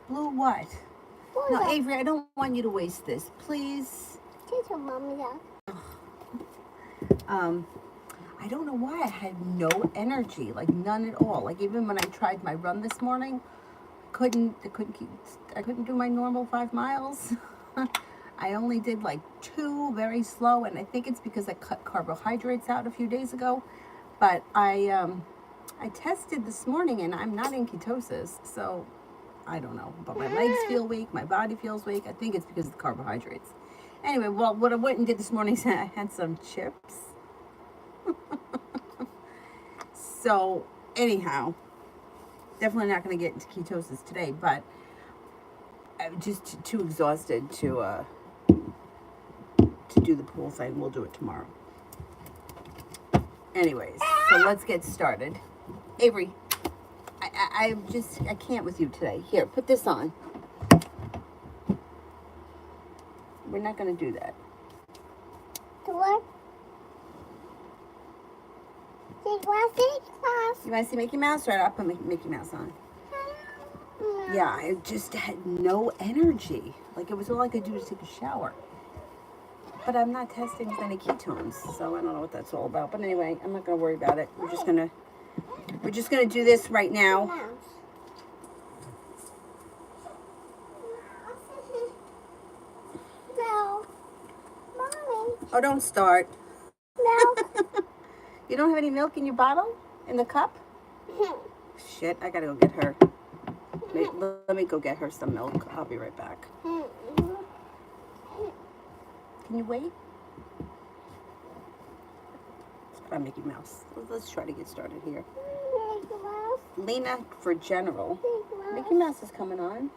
Blue what? No, Avery, I don't want you to waste this. Please. I don't know why I had no energy, like none at all. Like even when I tried my run this morning, I couldn't do my normal 5 miles. I only did like 2 very slow, and I think it's because I cut carbohydrates out a few days ago. But I tested this morning and I'm not in ketosis, so I don't know. But my legs feel weak, my body feels weak. I think it's because of the carbohydrates. Anyway, well, what I went and did this morning is I had some chips. So anyhow, definitely not going to get into ketosis today, but I'm just too exhausted to do the pool thing. We'll do it tomorrow. Anyways, so let's get started. Avery, I can't with you today. Here, put this on. We're not going to do that. What? You want to see Mickey Mouse? Right, I'll put Mickey Mouse on. Yeah, I just had no energy. Like, it was all I could do was take a shower. But I'm not testing with any ketones, so I don't know what that's all about. But anyway, I'm not going to worry about it. We're just gonna do this right now. No. Mommy. Oh, don't start. Milk. You don't have any milk in your bottle? In the cup? Shit, I gotta go get her. Wait, let me go get her some milk. I'll be right back. Can you wait? Let's put on Mickey Mouse. Let's try to get started here. Lena for general. Mickey Mouse is coming on.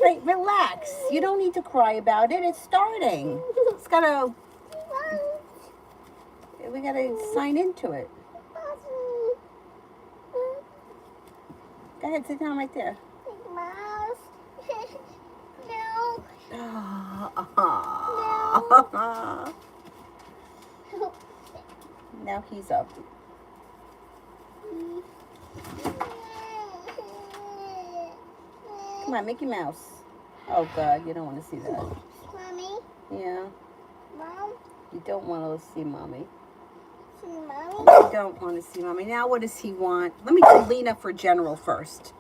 Right, relax. You don't need to cry about it. It's starting. It's gotta... We gotta sign into it. Go ahead, sit down right there. No. Now he's up. Come on, Mickey Mouse. Oh, God, you don't want to see that. Mommy? Yeah. Mom? You don't want to see Mommy. See Mommy? You don't want to see Mommy. Now what does he want? Let me do Lena for general first.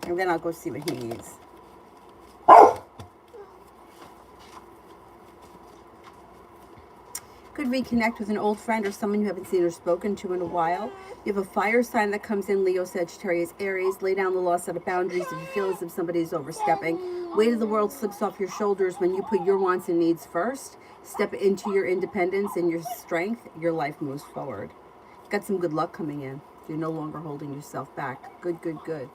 And then I'll go see what he needs. Could reconnect with an old friend or someone you haven't seen or spoken to in a while. You have a fire sign that comes in, Leo, Sagittarius, Aries. Lay down the law, set of boundaries if you feel as if somebody is overstepping. Weight of the world slips off your shoulders when you put your wants and needs first. Step into your independence and your strength. Your life moves forward. Got some good luck coming in. You're no longer holding yourself back. Good, good, good.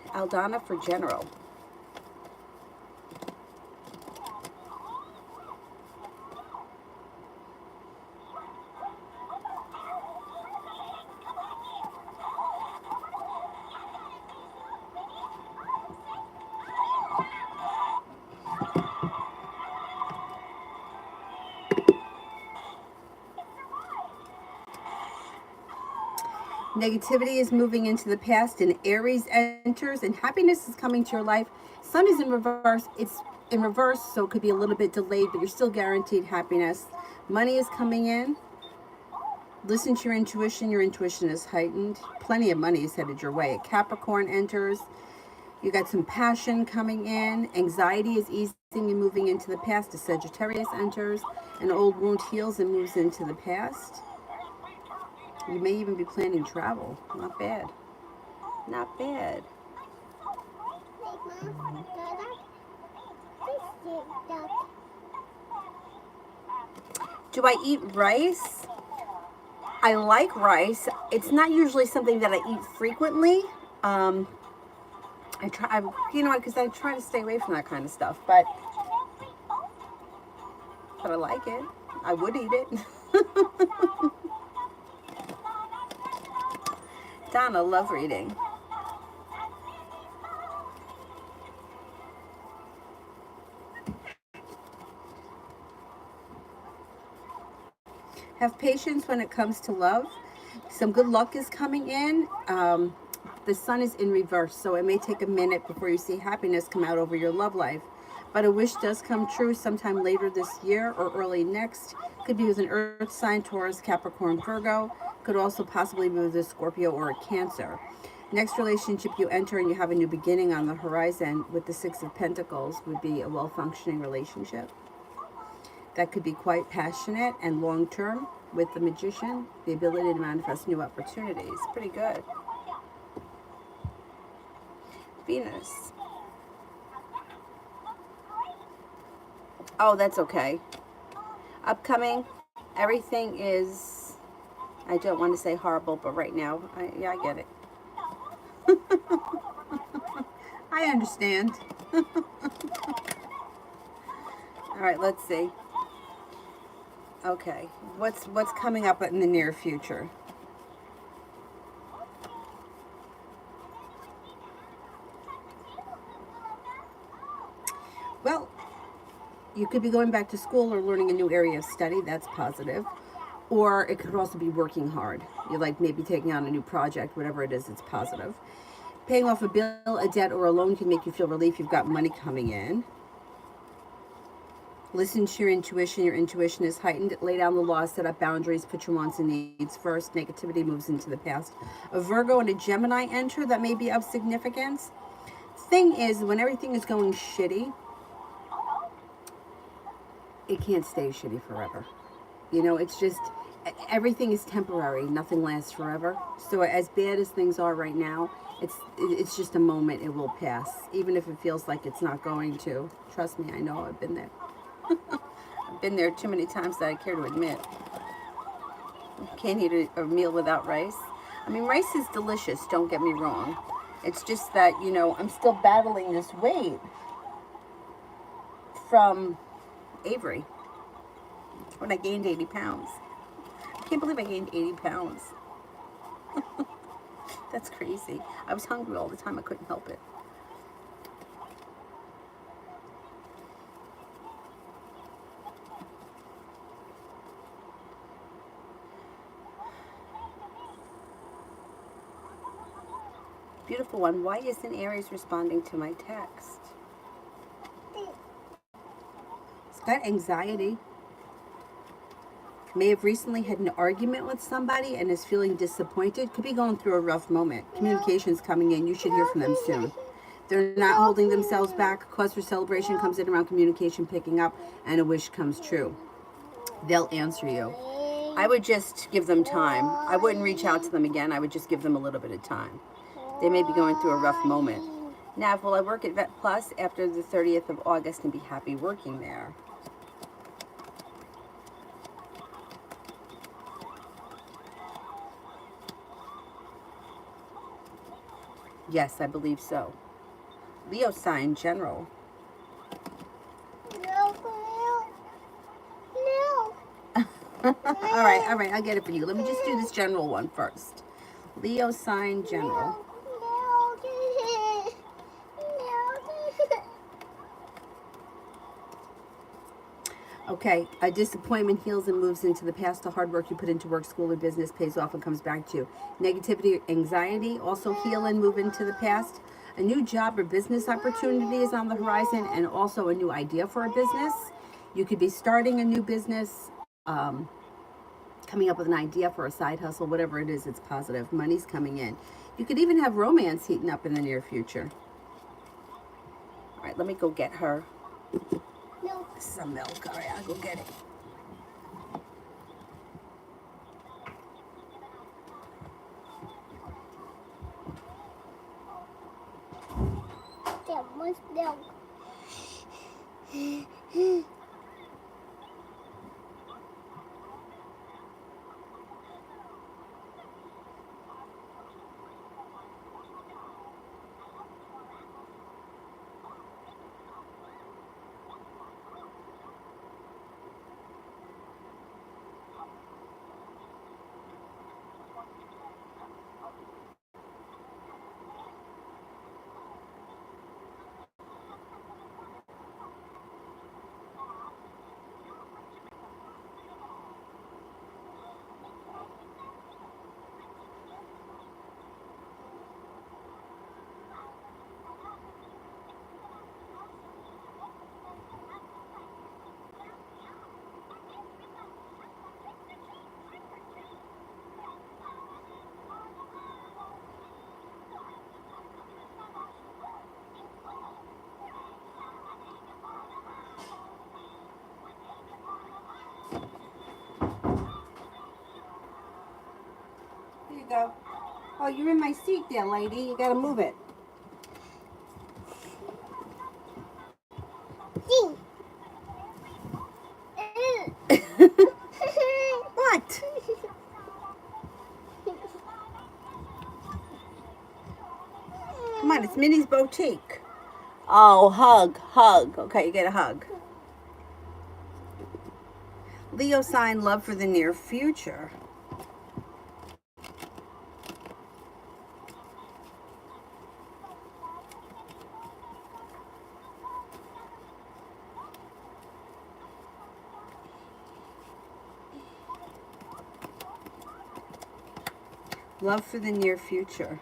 Aldana for general. Negativity is moving into the past and Aries enters and happiness is coming to your life. Sun is in reverse. It's in reverse, so it could be a little bit delayed, but you're still guaranteed happiness. Money is coming in. Listen to your intuition. Your intuition is heightened. Plenty of money is headed your way. A Capricorn enters. You got some passion coming in. Anxiety is easing and moving into the past. A Sagittarius enters. An old wound heals and moves into the past. You may even be planning travel. Not bad. Not bad. Do I eat rice? I like rice. It's not usually something that I eat frequently. I try, because I try to stay away from that kind of stuff. But I like it. I would eat it. Donna, love reading. Have patience when it comes to love. Some good luck is coming in. The sun is in reverse, so it may take a minute before you see happiness come out over your love life. But a wish does come true sometime later this year or early next. Could be with an earth sign, Taurus, Capricorn, Virgo. Could also possibly be with a Scorpio or a Cancer. Next relationship you enter and you have a new beginning on the horizon with the Six of Pentacles would be a well-functioning relationship. That could be quite passionate and long-term with the Magician. The ability to manifest new opportunities. Pretty good. Venus. Oh, that's okay. Upcoming, everything is, I don't want to say horrible, but right now, yeah, I get it. I understand. All right, let's see. Okay, what's coming up in the near future? Well, you could be going back to school or learning a new area of study. That's positive. Or it could also be working hard. You're like maybe taking on a new project, whatever it is, it's positive. Paying off a bill, a debt, or a loan can make you feel relief. You've got money coming in. Listen to your intuition. Your intuition is heightened. Lay down the law, set up boundaries, put your wants and needs first. Negativity moves into the past. A Virgo and a Gemini enter. That may be of significance. Thing is, when everything is going shitty, it can't stay shitty forever. You know, it's just, everything is temporary. Nothing lasts forever. So as bad as things are right now, it's just a moment. It will pass. Even if it feels like it's not going to. Trust me, I know. I've been there. I've been there too many times that I care to admit. Can't eat a meal without rice. I mean, rice is delicious, don't get me wrong. It's just that, you know, I'm still battling this weight from Avery when I gained 80 pounds. I can't believe I gained 80 pounds. That's crazy. I was hungry all the time. I couldn't help it. Beautiful one. Why isn't Aries responding to my text? It's got anxiety. May have recently had an argument with somebody and is feeling disappointed. Could be going through a rough moment. Communication's coming in. You should hear from them soon. They're not holding themselves back. Cause for celebration comes in around communication picking up, and a wish comes true. They'll answer you. I would just give them time. I wouldn't reach out to them again. I would just give them a little bit of time. They may be going through a rough moment. Now, will I work at Vet Plus after the 30th of August and be happy working there? Yes, I believe so. Leo sign, general. No. All right, I'll get it for you. Let me just do this general one first. Leo sign, general. Okay, a disappointment heals and moves into the past. The hard work you put into work, school, or business pays off and comes back to you. Negativity, anxiety also heal and move into the past. A new job or business opportunity is on the horizon, and also a new idea for a business. You could be starting a new business, coming up with an idea for a side hustle, whatever it is, it's positive. Money's coming in. You could even have romance heating up in the near future. All right, let me go get her some milk. All right, I'll go get it. There was milk. go. Oh, you're in my seat there, lady. You gotta move it. What? Come on, it's Minnie's Boutique. Oh, hug, hug. Okay, you get a hug. Leo sign, love for the near future. Love for the near future.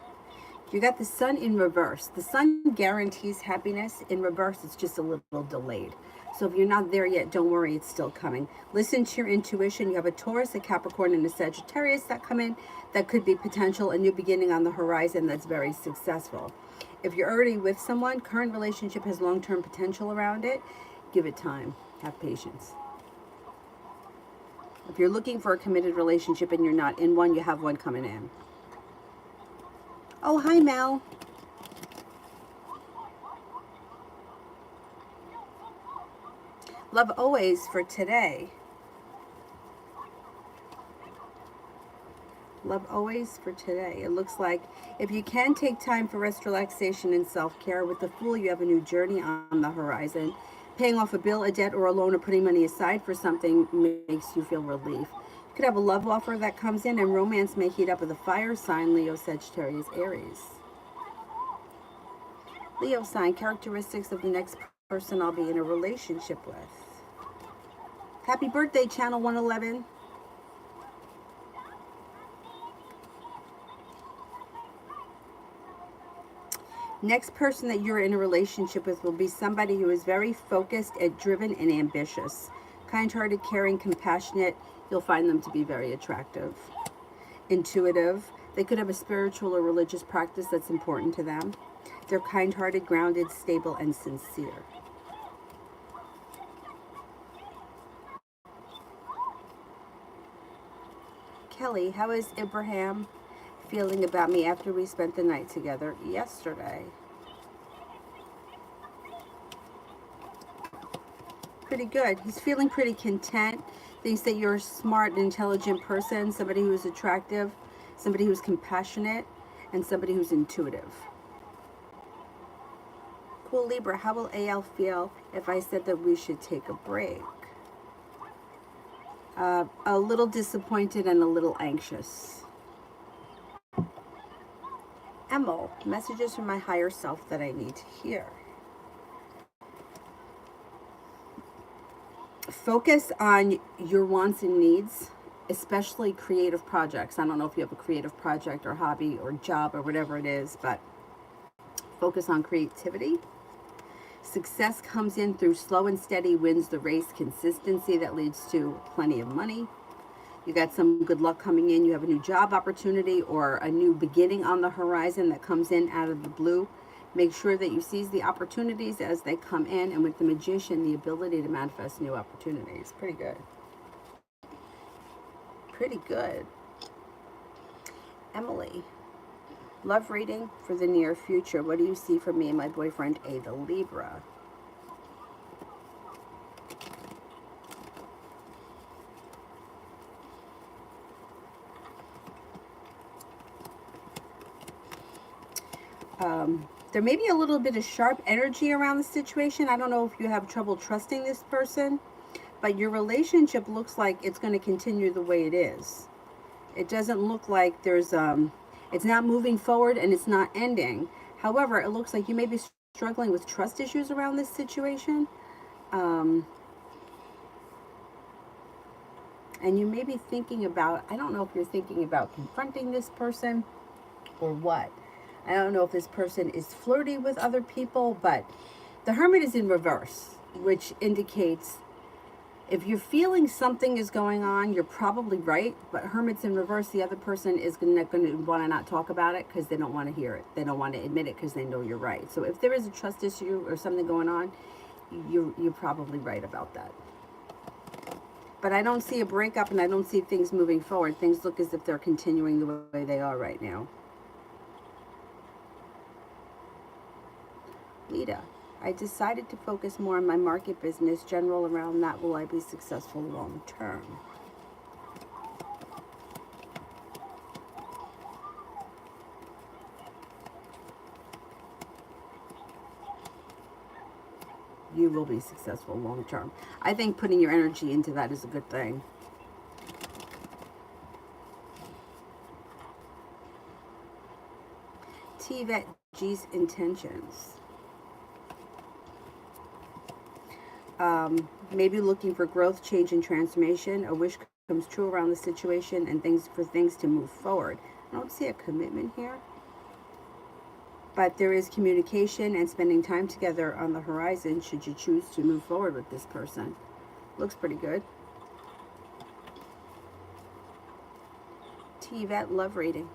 You got the sun in reverse. The sun guarantees happiness. In reverse, it's just a little delayed. So if you're not there yet, don't worry, it's still coming. Listen to your intuition. You have a Taurus, a Capricorn, and a Sagittarius that come in. That could be potential, a new beginning on the horizon that's very successful. If you're already with someone, current relationship has long-term potential around it. Give it time. Have patience. If you're looking for a committed relationship and you're not in one, you have one coming in. Oh, hi, Mel. Love always for today. Love always for today. It looks like if you can take time for rest, relaxation, and self-care, with the Fool, you have a new journey on the horizon. Paying off a bill, a debt, or a loan, or putting money aside for something makes you feel relief. You could have a love offer that comes in, and romance may heat up with a fire sign, Leo, Sagittarius, Aries. Leo sign, characteristics of the next person I'll be in a relationship with. Happy birthday, Channel 111. Next person that you're in a relationship with will be somebody who is very focused and driven and ambitious. Kind-hearted, caring, compassionate. You'll find them to be very attractive. Intuitive. They could have a spiritual or religious practice that's important to them. They're kind-hearted, grounded, stable, and sincere. Kelly, how is Abraham feeling about me after we spent the night together yesterday? Pretty good. He's feeling pretty content. Thinks that you're a smart and intelligent person, somebody who's attractive, somebody who's compassionate, and somebody who's intuitive. Cool, Libra, how will AL feel if I said that we should take a break? A little disappointed and a little anxious. Emil, messages from my higher self that I need to hear. Focus on your wants and needs, especially creative projects. I don't know if you have a creative project or hobby or job or whatever it is, but focus on creativity. Success comes in through slow and steady wins the race, consistency that leads to plenty of money. You got some good luck coming in. You have a new job opportunity or a new beginning on the horizon that comes in out of the blue. Make sure that you seize the opportunities as they come in. And with the Magician, the ability to manifest new opportunities. Pretty good. Pretty good. Emily, love reading for the near future. What do you see for me and my boyfriend, Ada Libra? There may be a little bit of sharp energy around the situation. I don't know if you have trouble trusting this person, but your relationship looks like it's going to continue the way it is. It doesn't look like there's, it's not moving forward and it's not ending. However, it looks like you may be struggling with trust issues around this situation. And you may be thinking about, I don't know if you're thinking about confronting this person or what. I don't know if this person is flirty with other people, but the Hermit is in reverse, which indicates if you're feeling something is going on, you're probably right. But Hermit's in reverse. The other person is going to want to not talk about it because they don't want to hear it. They don't want to admit it because they know you're right. So if there is a trust issue or something going on, you're probably right about that. But I don't see a breakup, and I don't see things moving forward. Things look as if they're continuing the way they are right now. Lita, I decided to focus more on my market business. General around that. Will I be successful long term? You will be successful long term. I think putting your energy into that is a good thing. T-Vet G's intentions. Maybe looking for growth, change, and transformation. A wish comes true around the situation and things to move forward. I don't see a commitment here. But there is communication and spending time together on the horizon should you choose to move forward with this person. Looks pretty good. T-Vet love reading.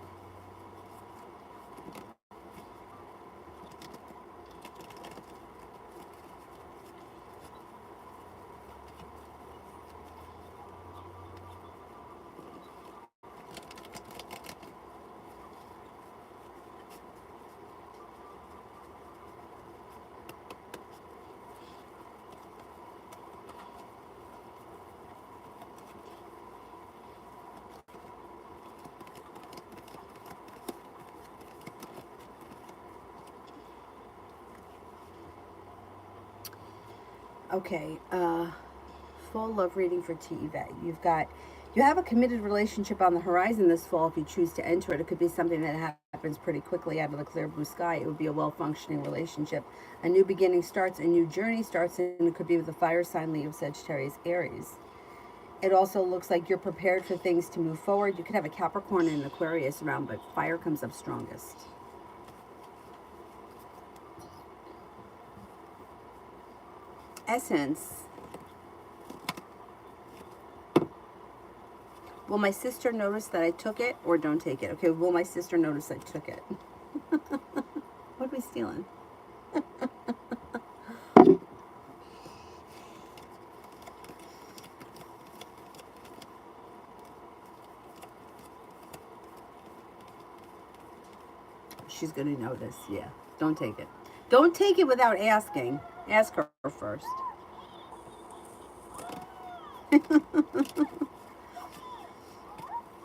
Okay, full love reading for T-Vet. You have a committed relationship on the horizon this fall if you choose to enter it. It could be something that happens pretty quickly out of the clear blue sky. It would be a well-functioning relationship. A new beginning starts, a new journey starts, and it could be with the fire sign Leo, Sagittarius, Aries. It also looks like you're prepared for things to move forward. You could have a Capricorn and an Aquarius around, but fire comes up strongest. Essence. Will my sister notice that I took it or don't take it? Okay, will my sister notice I took it? What are we stealing? She's going to notice, yeah. Don't take it. Don't take it without asking. Ask her first.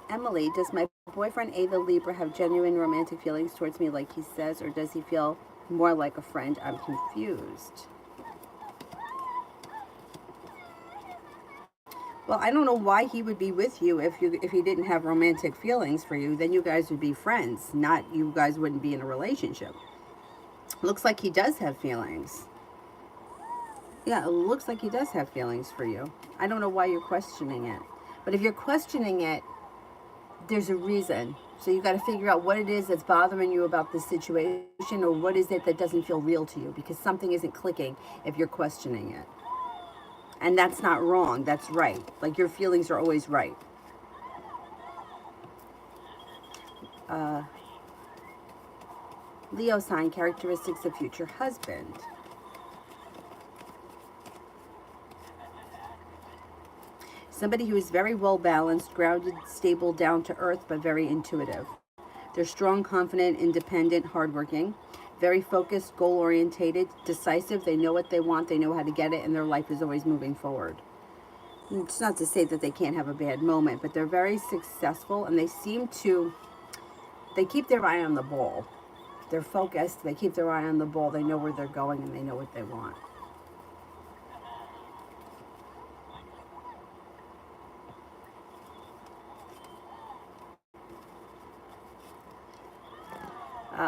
Emily, does my boyfriend Ava Libra have genuine romantic feelings towards me like he says, or does he feel more like a friend? I'm confused. Well, I don't know why he would be with you if he didn't have romantic feelings for you. Then you guys would be friends, not you guys wouldn't be in a relationship. Looks like he does have feelings. Yeah, it looks like he does have feelings for you. I don't know why you're questioning it. But if you're questioning it, there's a reason. So you got to figure out what it is that's bothering you about this situation, or what is it that doesn't feel real to you, because something isn't clicking if you're questioning it. And that's not wrong. That's right. Like, your feelings are always right. Leo sign, characteristics of future husband. Somebody who is very well balanced, grounded, stable, down to earth, but very intuitive. They're strong, confident, independent, hardworking, very focused, goal orientated, decisive. They know what they want, they know how to get it, and their life is always moving forward. It's not to say that they can't have a bad moment, but they're very successful, and they keep their eye on the ball. They're focused, they keep their eye on the ball, they know where they're going, and they know what they want.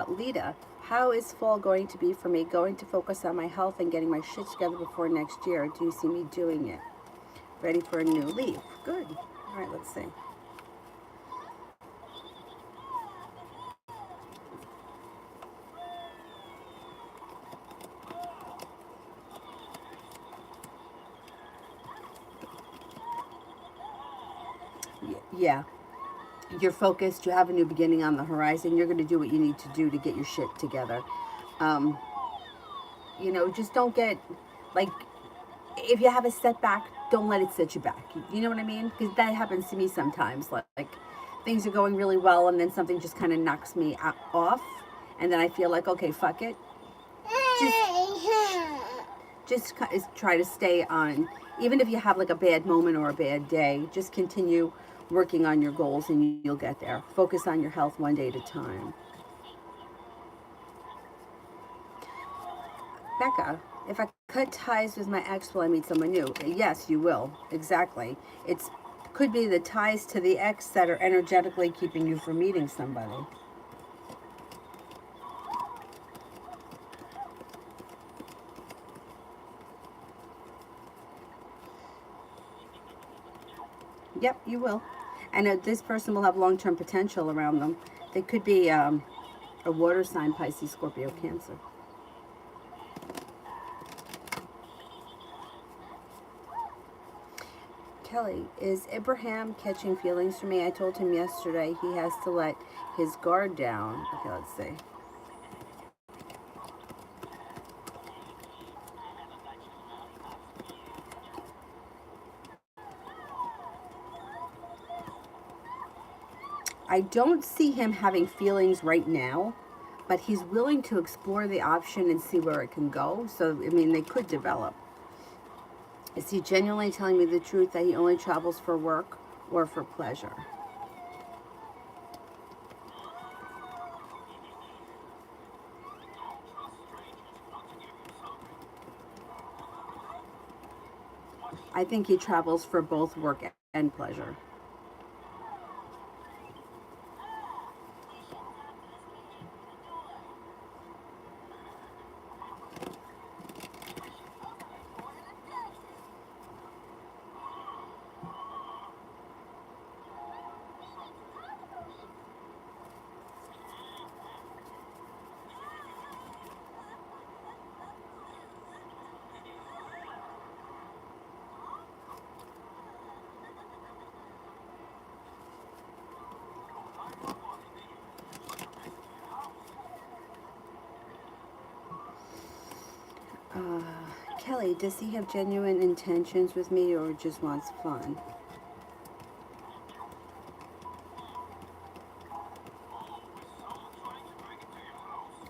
Lita, how is fall going to be for me? Going to focus on my health and getting my shit together before next year. Do you see me doing it? Ready for a new leaf. Good. All right, let's see. Yeah. You're focused. You have a new beginning on the horizon. You're going to do what you need to do to get your shit together. You know, just don't get, like, if you have a setback, don't let it set you back. You know what I mean? Because that happens to me sometimes. Like things are going really well, and then something just kind of knocks me off, and then I feel like, okay, fuck it. Just try to stay on. Even if you have like a bad moment or a bad day, just continue working on your goals, and you'll get there. Focus on your health one day at a time. Becca, if I cut ties with my ex, will I meet someone new? Yes, you will. Exactly. It's could be the ties to the ex that are energetically keeping you from meeting somebody. Yep, you will. And this person will have long-term potential around them. They could be a water sign, Pisces, Scorpio, Cancer. Kelly, is Abraham catching feelings for me? I told him yesterday he has to let his guard down. Okay, let's see. I don't see him having feelings right now, but he's willing to explore the option and see where it can go. So, I mean, they could develop. Is he genuinely telling me the truth that he only travels for work or for pleasure? I think he travels for both work and pleasure. Kelly, does he have genuine intentions with me or just wants fun?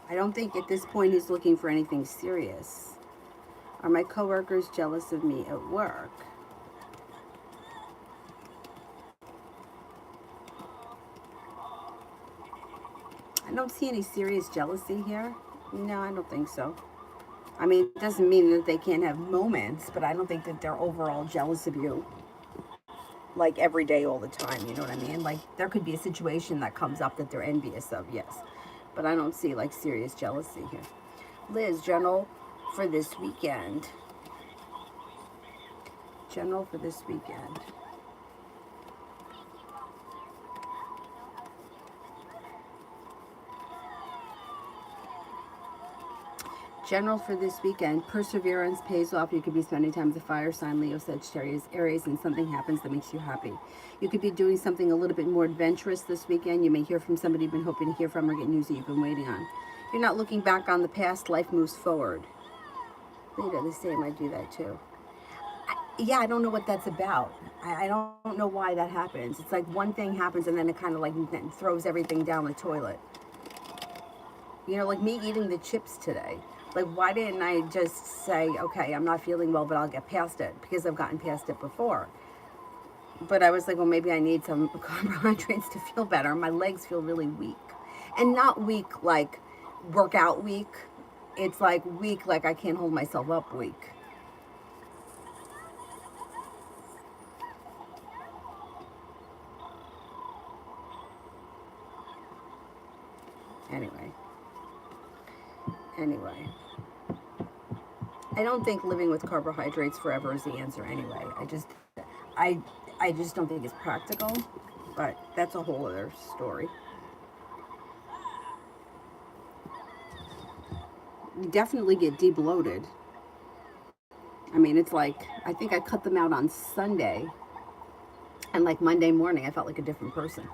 I don't think at this point he's looking for anything serious. Are my coworkers jealous of me at work? I don't see any serious jealousy here. No, I don't think so. I mean, it doesn't mean that they can't have moments, but I don't think that they're overall jealous of you. Like every day, all the time, you know what I mean? Like there could be a situation that comes up that they're envious of, yes. But I don't see like serious jealousy here. Liz, journal for this weekend. General for this weekend. General for this weekend. Perseverance pays off. You could be spending time with a fire sign, Leo, Sagittarius, Aries, and something happens that makes you happy. You could be doing something a little bit more adventurous this weekend. You may hear from somebody you've been hoping to hear from or get news that you've been waiting on. You're not looking back on the past. Life moves forward. Leo, the same. I do that too. Yeah, I don't know what that's about. I don't know why that happens. It's like one thing happens and then it kind of like throws everything down the toilet. You know, like me eating the chips today. Like, why didn't I just say, okay, I'm not feeling well, but I'll get past it? Because I've gotten past it before. But I was like, well, maybe I need some carbohydrates to feel better. My legs feel really weak. And not weak like workout weak. It's like weak like I can't hold myself up weak. Anyway. I don't think living with carbohydrates forever is the answer anyway. I just don't think it's practical, but that's a whole other story. You definitely get de-bloated. I mean, it's like, I think I cut them out on Sunday, and like Monday morning, I felt like a different person.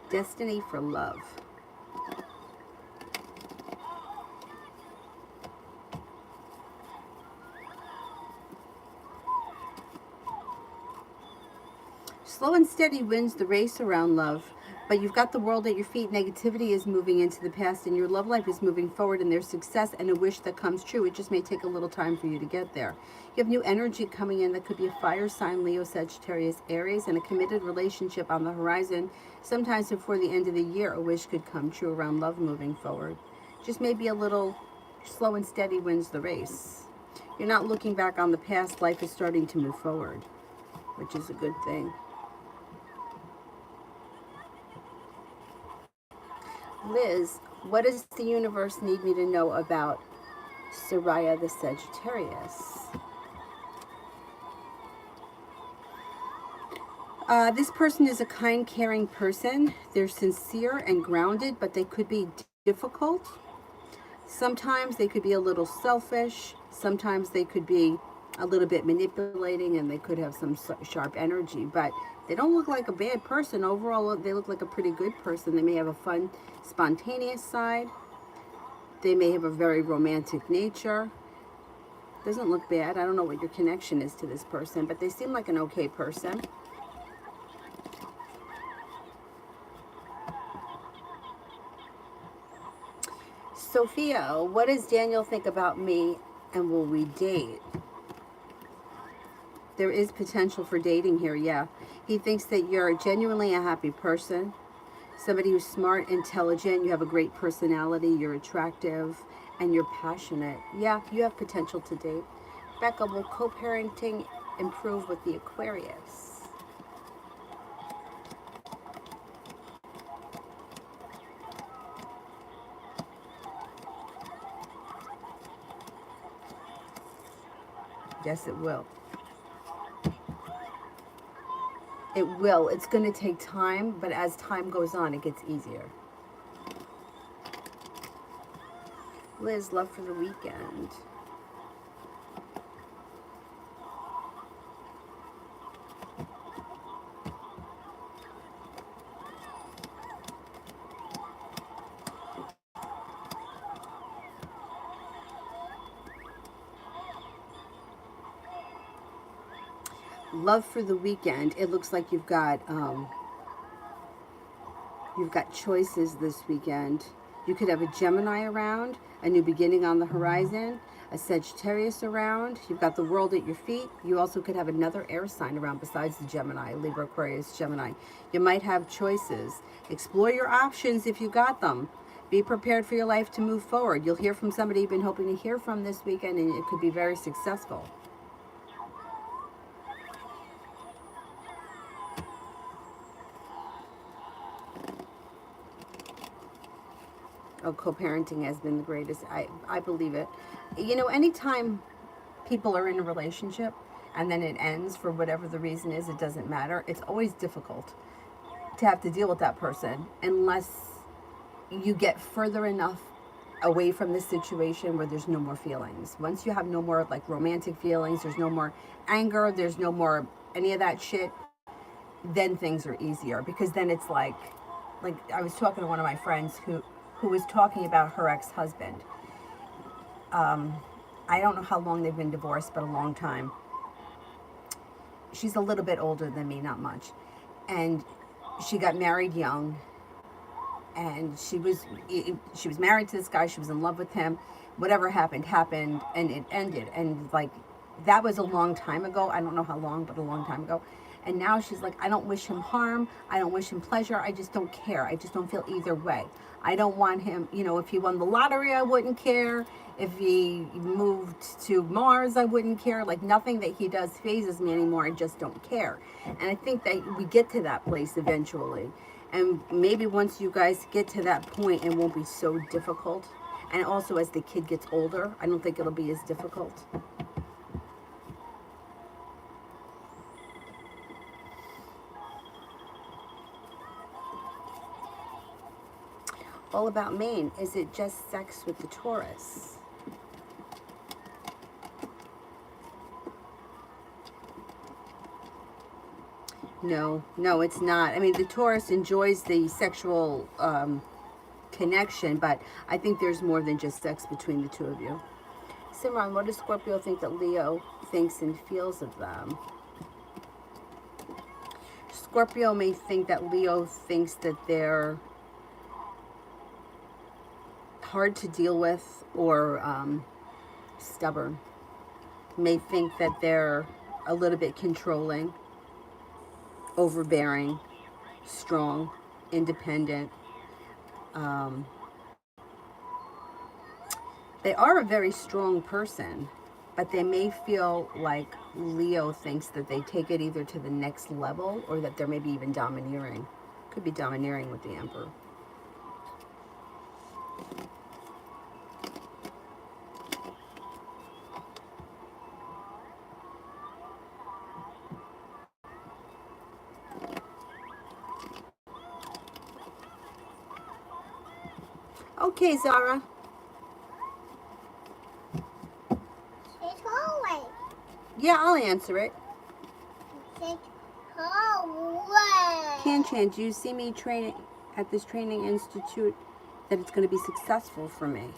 Destiny for love. Slow and steady wins the race around love, but you've got the world at your feet. Negativity is moving into the past, and your love life is moving forward, and there's success and a wish that comes true. It just may take a little time for you to get there. You have new energy coming in that could be a fire sign, Leo, Sagittarius, Aries, and a committed relationship on the horizon. Sometimes before the end of the year, a wish could come true around love moving forward. Just maybe a little slow and steady wins the race. You're not looking back on the past. Life is starting to move forward, which is a good thing. Liz, what does the universe need me to know about Soraya the Sagittarius? This person is a kind, caring person. They're sincere and grounded, but they could be difficult. Sometimes they could be a little selfish. Sometimes they could be a little bit manipulating, and they could have some sharp energy, but they don't look like a bad person. Overall, they look like a pretty good person. They may have a fun, spontaneous side. They may have a very romantic nature. Doesn't look bad. I don't know what your connection is to this person, but they seem like an okay person. Sophia, what does Daniel think about me, and will we date? There is potential for dating here, yeah. He thinks that you're genuinely a happy person, somebody who's smart, intelligent, you have a great personality, you're attractive, and you're passionate. Yeah, you have potential to date. Becca, will co-parenting improve with the Aquarius? Yes, it will. It will. It's going to take time, but as time goes on, it gets easier. Liz, love for the weekend. Love for the weekend. It looks like you've got choices this weekend. You could have a Gemini around, a new beginning on the horizon, a Sagittarius around. You've got the world at your feet. You also could have another air sign around besides the Gemini, Libra, Aquarius, Gemini. You might have choices. Explore your options if you got them. Be prepared for your life to move forward. You'll hear from somebody you've been hoping to hear from this weekend, and it could be very successful. Oh, co-parenting has been the greatest. I believe it. You know, anytime people are in a relationship and then it ends for whatever the reason is, it doesn't matter. It's always difficult to have to deal with that person unless you get further enough away from this situation where there's no more feelings. Once you have no more like romantic feelings, there's no more anger, there's no more any of that shit, then things are easier, because then it's like I was talking to one of my friends who was talking about her ex-husband. I don't know how long they've been divorced, but a long time. She's a little bit older than me, not much. And she got married young, and she was married to this guy. She was in love with him. Whatever happened, and it ended. And like, that was a long time ago. I don't know how long, but a long time ago. And now she's like, I don't wish him harm. I don't wish him pleasure. I just don't care. I just don't feel either way. I don't want him, you know, if he won the lottery, I wouldn't care. If he moved to Mars, I wouldn't care. Like, nothing that he does phases me anymore. I just don't care. And I think that we get to that place eventually. And maybe once you guys get to that point, it won't be so difficult. And also, as the kid gets older, I don't think it'll be as difficult. All about Maine. Is it just sex with the Taurus? No, no, it's not. I mean, the Taurus enjoys the sexual connection, but I think there's more than just sex between the two of you. Simran, what does Scorpio think that Leo thinks and feels of them? Scorpio may think that Leo thinks that they're hard to deal with or stubborn. May think that they're a little bit controlling, overbearing, strong, independent. Um, they are a very strong person, but they may feel like Leo thinks that they take it either to the next level or that they're maybe even domineering. Could be domineering with the Emperor. Okay, Zara. It's hallway. Yeah, I'll answer it. It's hallway. Chan, do you see me training at this training institute that it's going to be successful for me?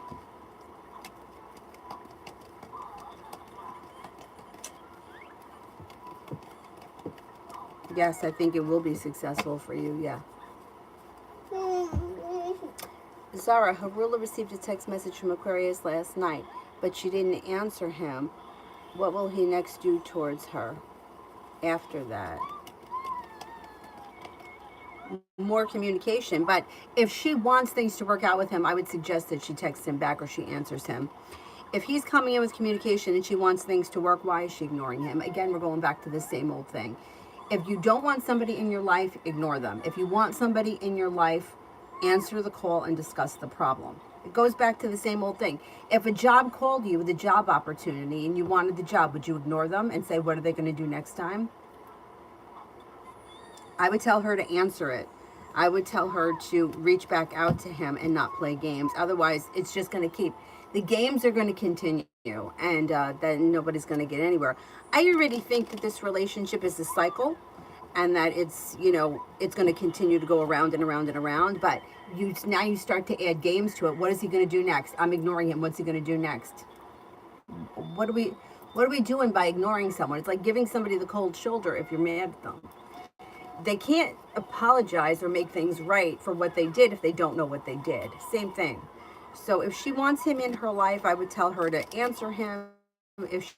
Yes, I think it will be successful for you, yeah. Zara, Harula received a text message from Aquarius last night, but she didn't answer him. What will he next do towards her after that? More communication, but if she wants things to work out with him, I would suggest that she texts him back or she answers him. If he's coming in with communication and she wants things to work, why is she ignoring him? Again, we're going back to the same old thing. If you don't want somebody in your life, ignore them. If you want somebody in your life, answer the call and discuss the problem. It goes back to the same old thing. If a job called you with a job opportunity and you wanted the job, would you ignore them and say, what are they going to do next time? I would tell her to answer it. I would tell her to reach back out to him and not play games. Otherwise, it's just going to keep, the games are going to continue and then nobody's going to get anywhere. I already think that this relationship is a cycle and that it's, you know, it's going to continue to go around and around and around. But now you start to add games to it. What is he going to do next? I'm ignoring him. What's he going to do next? What are we doing by ignoring someone? It's like giving somebody the cold shoulder if you're mad at them. They can't apologize or make things right for what they did if they don't know what they did. Same thing. So if she wants him in her life, I would tell her to answer him. If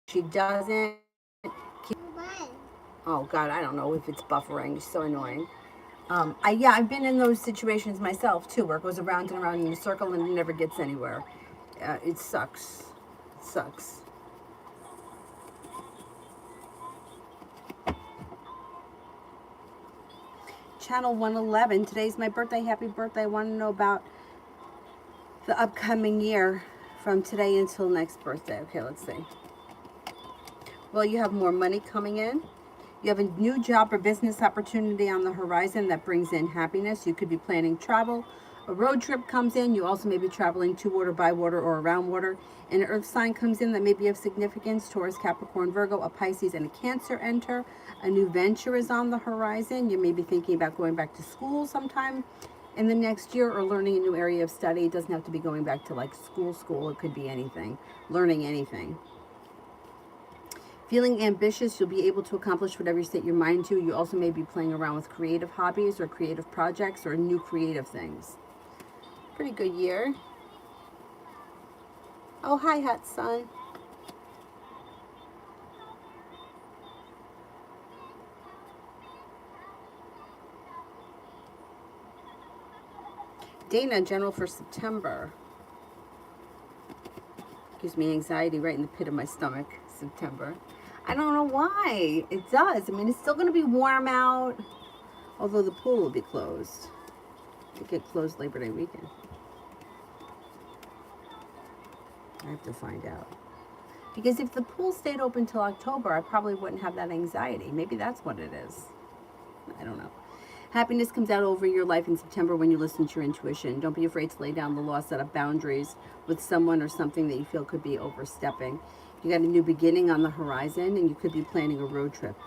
she doesn't, oh God, I don't know if it's buffering. It's so annoying. I've been in those situations myself too, where it goes around and around in a circle and it never gets anywhere. It sucks. It sucks. Channel 111. Today's my birthday. Happy birthday. I want to know about the upcoming year from today until next birthday. Okay, let's see. Well, you have more money coming in. You have a new job or business opportunity on the horizon that brings in happiness. You could be planning travel. A road trip comes in. You also may be traveling to water, by water, or around water. An earth sign comes in that may be of significance. Taurus, Capricorn, Virgo, a Pisces, and a Cancer enter. A new venture is on the horizon. You may be thinking about going back to school sometime in the next year or learning a new area of study. It doesn't have to be going back to like school. It could be anything. Learning anything. Feeling ambitious, you'll be able to accomplish whatever you set your mind to. You also may be playing around with creative hobbies or creative projects or new creative things. Pretty good year. Oh, hi, hot sun. Dana, general for September. Gives me anxiety right in the pit of my stomach, September. I don't know why. It does. I mean, it's still going to be warm out, although the pool will be closed. It get closed Labor Day weekend. I have to find out. Because if the pool stayed open till October, I probably wouldn't have that anxiety. Maybe that's what it is. I don't know. Happiness comes out over your life in September when you listen to your intuition. Don't be afraid to lay down the law, set up boundaries with someone or something that you feel could be overstepping. You got a new beginning on the horizon and you could be planning a road trip.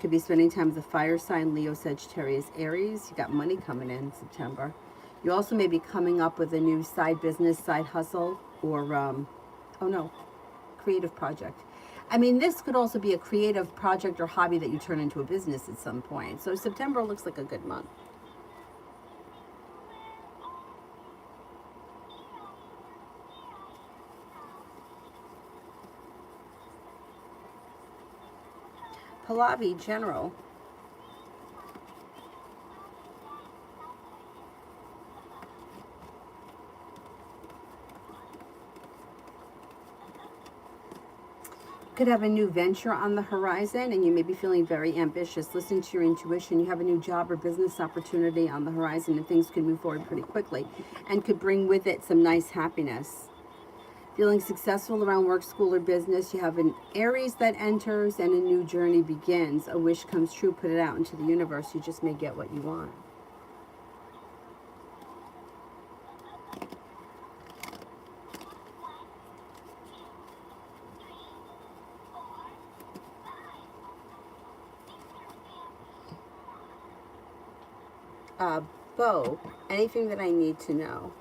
Could be spending time with a fire sign, Leo, Sagittarius, Aries. You got money coming in September. You also may be coming up with a new side business, side hustle, or, oh no, creative project. I mean, this could also be a creative project or hobby that you turn into a business at some point. So September looks like a good month. Pallavi, general. Could have a new venture on the horizon, and you may be feeling very ambitious. Listen to your intuition. You have a new job or business opportunity on the horizon, and things could move forward pretty quickly and could bring with it some nice happiness. Feeling successful around work, school, or business. You have an Aries that enters and a new journey begins. A wish comes true. Put it out into the universe. You just may get what you want. Bo, anything that I need to know.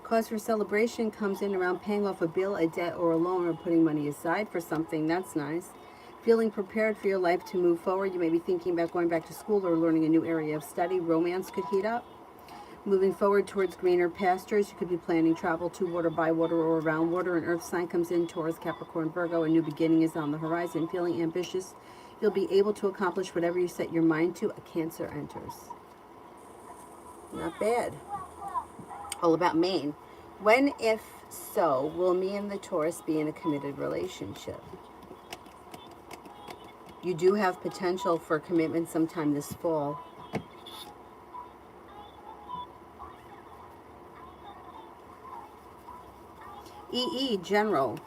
Cause for celebration comes in around paying off a bill, a debt, or a loan, or putting money aside for something. That's nice. Feeling prepared for your life to move forward. You may be thinking about going back to school or learning a new area of study. Romance could heat up. Moving forward towards greener pastures. You could be planning travel to water, by water, or around water. An earth sign comes in, Taurus, Capricorn, Virgo. A new beginning is on the horizon. Feeling ambitious. You'll be able to accomplish whatever you set your mind to. A Cancer enters. Not bad. All about Maine. When, if so, will me and the Taurus be in a committed relationship? You do have potential for commitment sometime this fall. EE, general.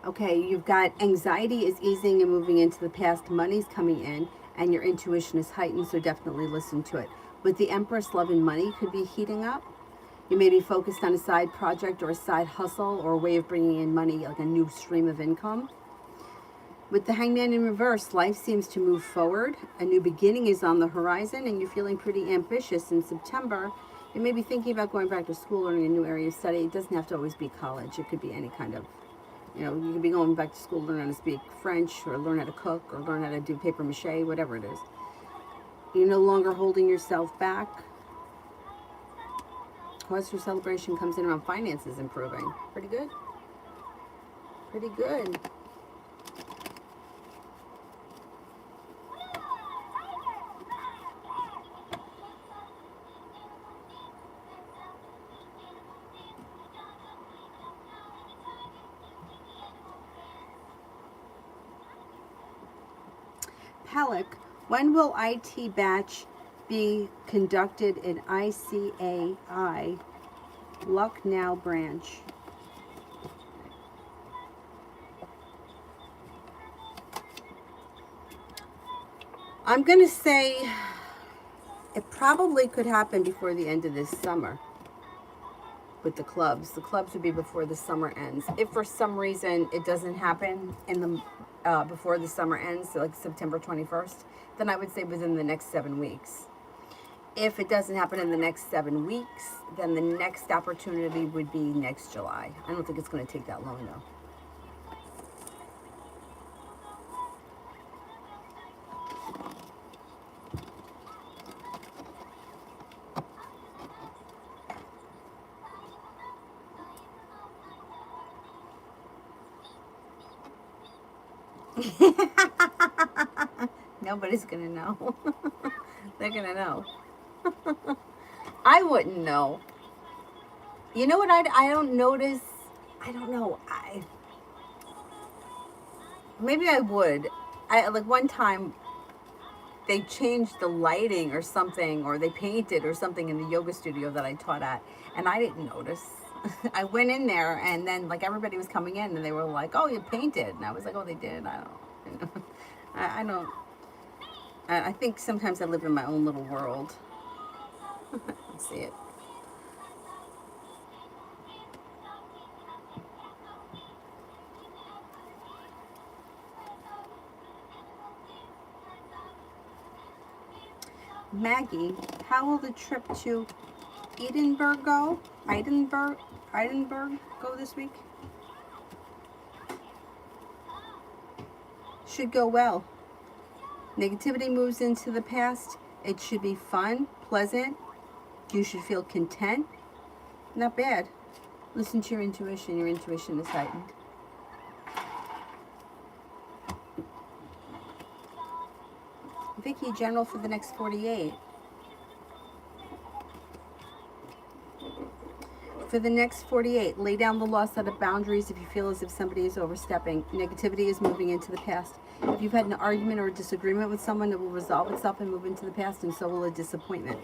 Okay, you've got anxiety is easing and moving into the past. Money's coming in and your intuition is heightened, so definitely listen to it. With the Empress, love and money could be heating up. You may be focused on a side project or a side hustle or a way of bringing in money, like a new stream of income. With the Hangman in reverse, life seems to move forward. A new beginning is on the horizon and you're feeling pretty ambitious in September. You may be thinking about going back to school, learning a new area of study. It doesn't have to always be college. It could be any kind of, you could be going back to school, learn how to speak French or learn how to cook or learn how to do paper mache, whatever it is. You're no longer holding yourself back. Cause for celebration comes in around finances improving. Pretty good. Pretty good. Pelic, when will IT batch be conducted in ICAI Lucknow branch? I'm going to say it probably could happen before the end of this summer with the clubs. The clubs would be before the summer ends. If for some reason it doesn't happen in the before the summer ends, so like September 21st, then I would say within the next 7 weeks. If it doesn't happen in the next 7 weeks, then the next opportunity would be next July. I don't think it's going to take that long though. Nobody's gonna know. They're gonna know. I wouldn't know. You know what? I don't notice. I don't know. Maybe I would. I like one time they changed the lighting or something, or they painted or something in the yoga studio that I taught at, and I didn't notice. I went in there, and then like everybody was coming in, and they were like, "Oh, you painted," and I was like, "Oh, they did." I don't, I don't. I think sometimes I live in my own little world. Let's see it. Maggie, how will the trip to Edinburgh go? Edinburgh go this week? Should go well. Negativity moves into the past. It should be fun, pleasant. You should feel content. Not bad. Listen to your intuition. Your intuition is heightened. Vicky, general for the next 48. For the next 48, lay down the law set of boundaries if you feel as if somebody is overstepping. Negativity is moving into the past. If you've had an argument or a disagreement with someone, it will resolve itself and move into the past, and so will a disappointment.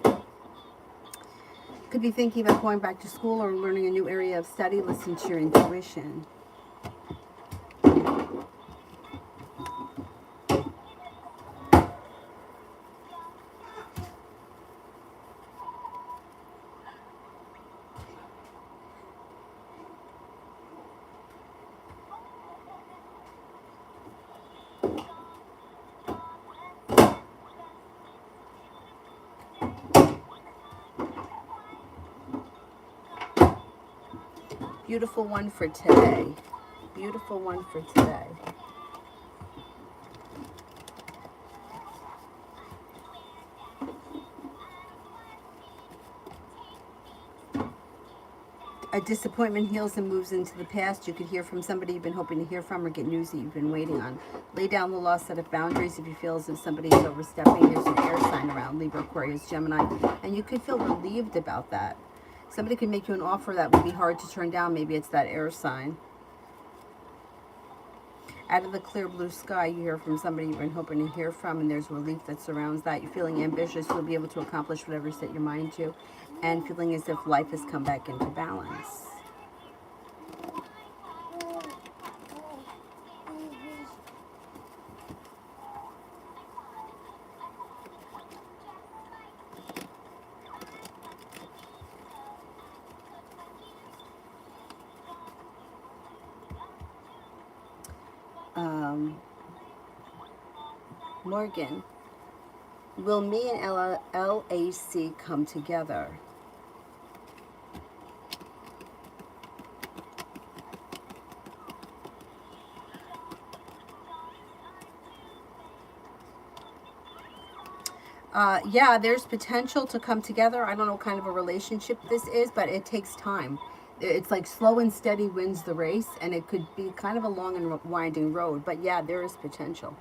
Could be thinking about going back to school or learning a new area of study. Listen to your intuition. Beautiful one for today. Beautiful one for today. A disappointment heals and moves into the past. You could hear from somebody you've been hoping to hear from or get news that you've been waiting on. Lay down the law set of boundaries if you feel as if somebody is overstepping. There's an air sign around, Libra, Aquarius, Gemini, and you could feel relieved about that. Somebody could make you an offer that would be hard to turn down. Maybe it's that air sign. Out of the clear blue sky, you hear from somebody you've been hoping to hear from, and there's relief that surrounds that. You're feeling ambitious. You'll be able to accomplish whatever you set your mind to, and feeling as if life has come back into balance. Morgan, will me and LAC come together? Yeah, there's potential to come together. I don't know what kind of a relationship this is, but it takes time. It's like slow and steady wins the race, and it could be kind of a long and winding road. But yeah, there is potential.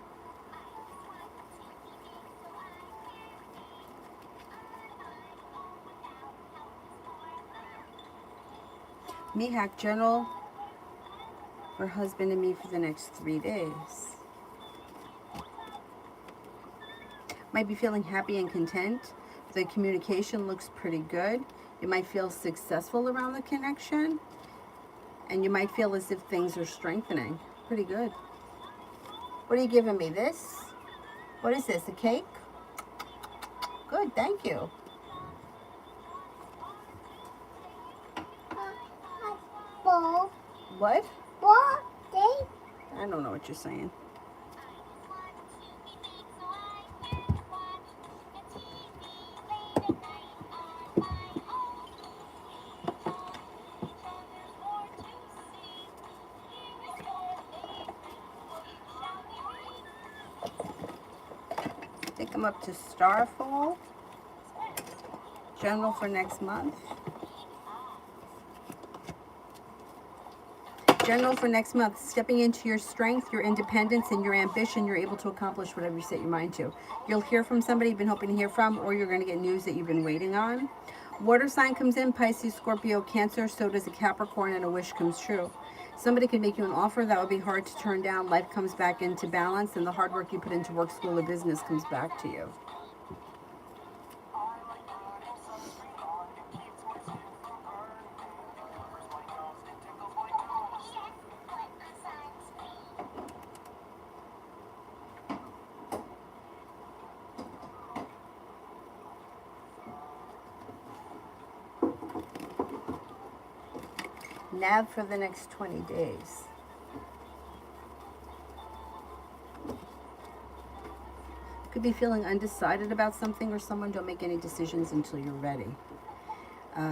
Mihak, general for husband and me for the next 3 days. Might be feeling happy and content. The communication looks pretty good. You might feel successful around the connection. And you might feel as if things are strengthening. Pretty good. What are you giving me? This? What is this? A cake? Good, thank you. What? I don't know what you're saying. Take them up to Starfall. General for next month. General for next month, stepping into your strength, your independence, and your ambition, you're able to accomplish whatever you set your mind to. You'll hear from somebody you've been hoping to hear from, or you're going to get news that you've been waiting on. Water sign comes in, Pisces, Scorpio, Cancer, so does a Capricorn, and a wish comes true. Somebody can make you an offer that would be hard to turn down. Life comes back into balance, and the hard work you put into work, school, or business comes back to you. Nav for the next 20 days. Could be feeling undecided about something or someone. Don't make any decisions until you're ready.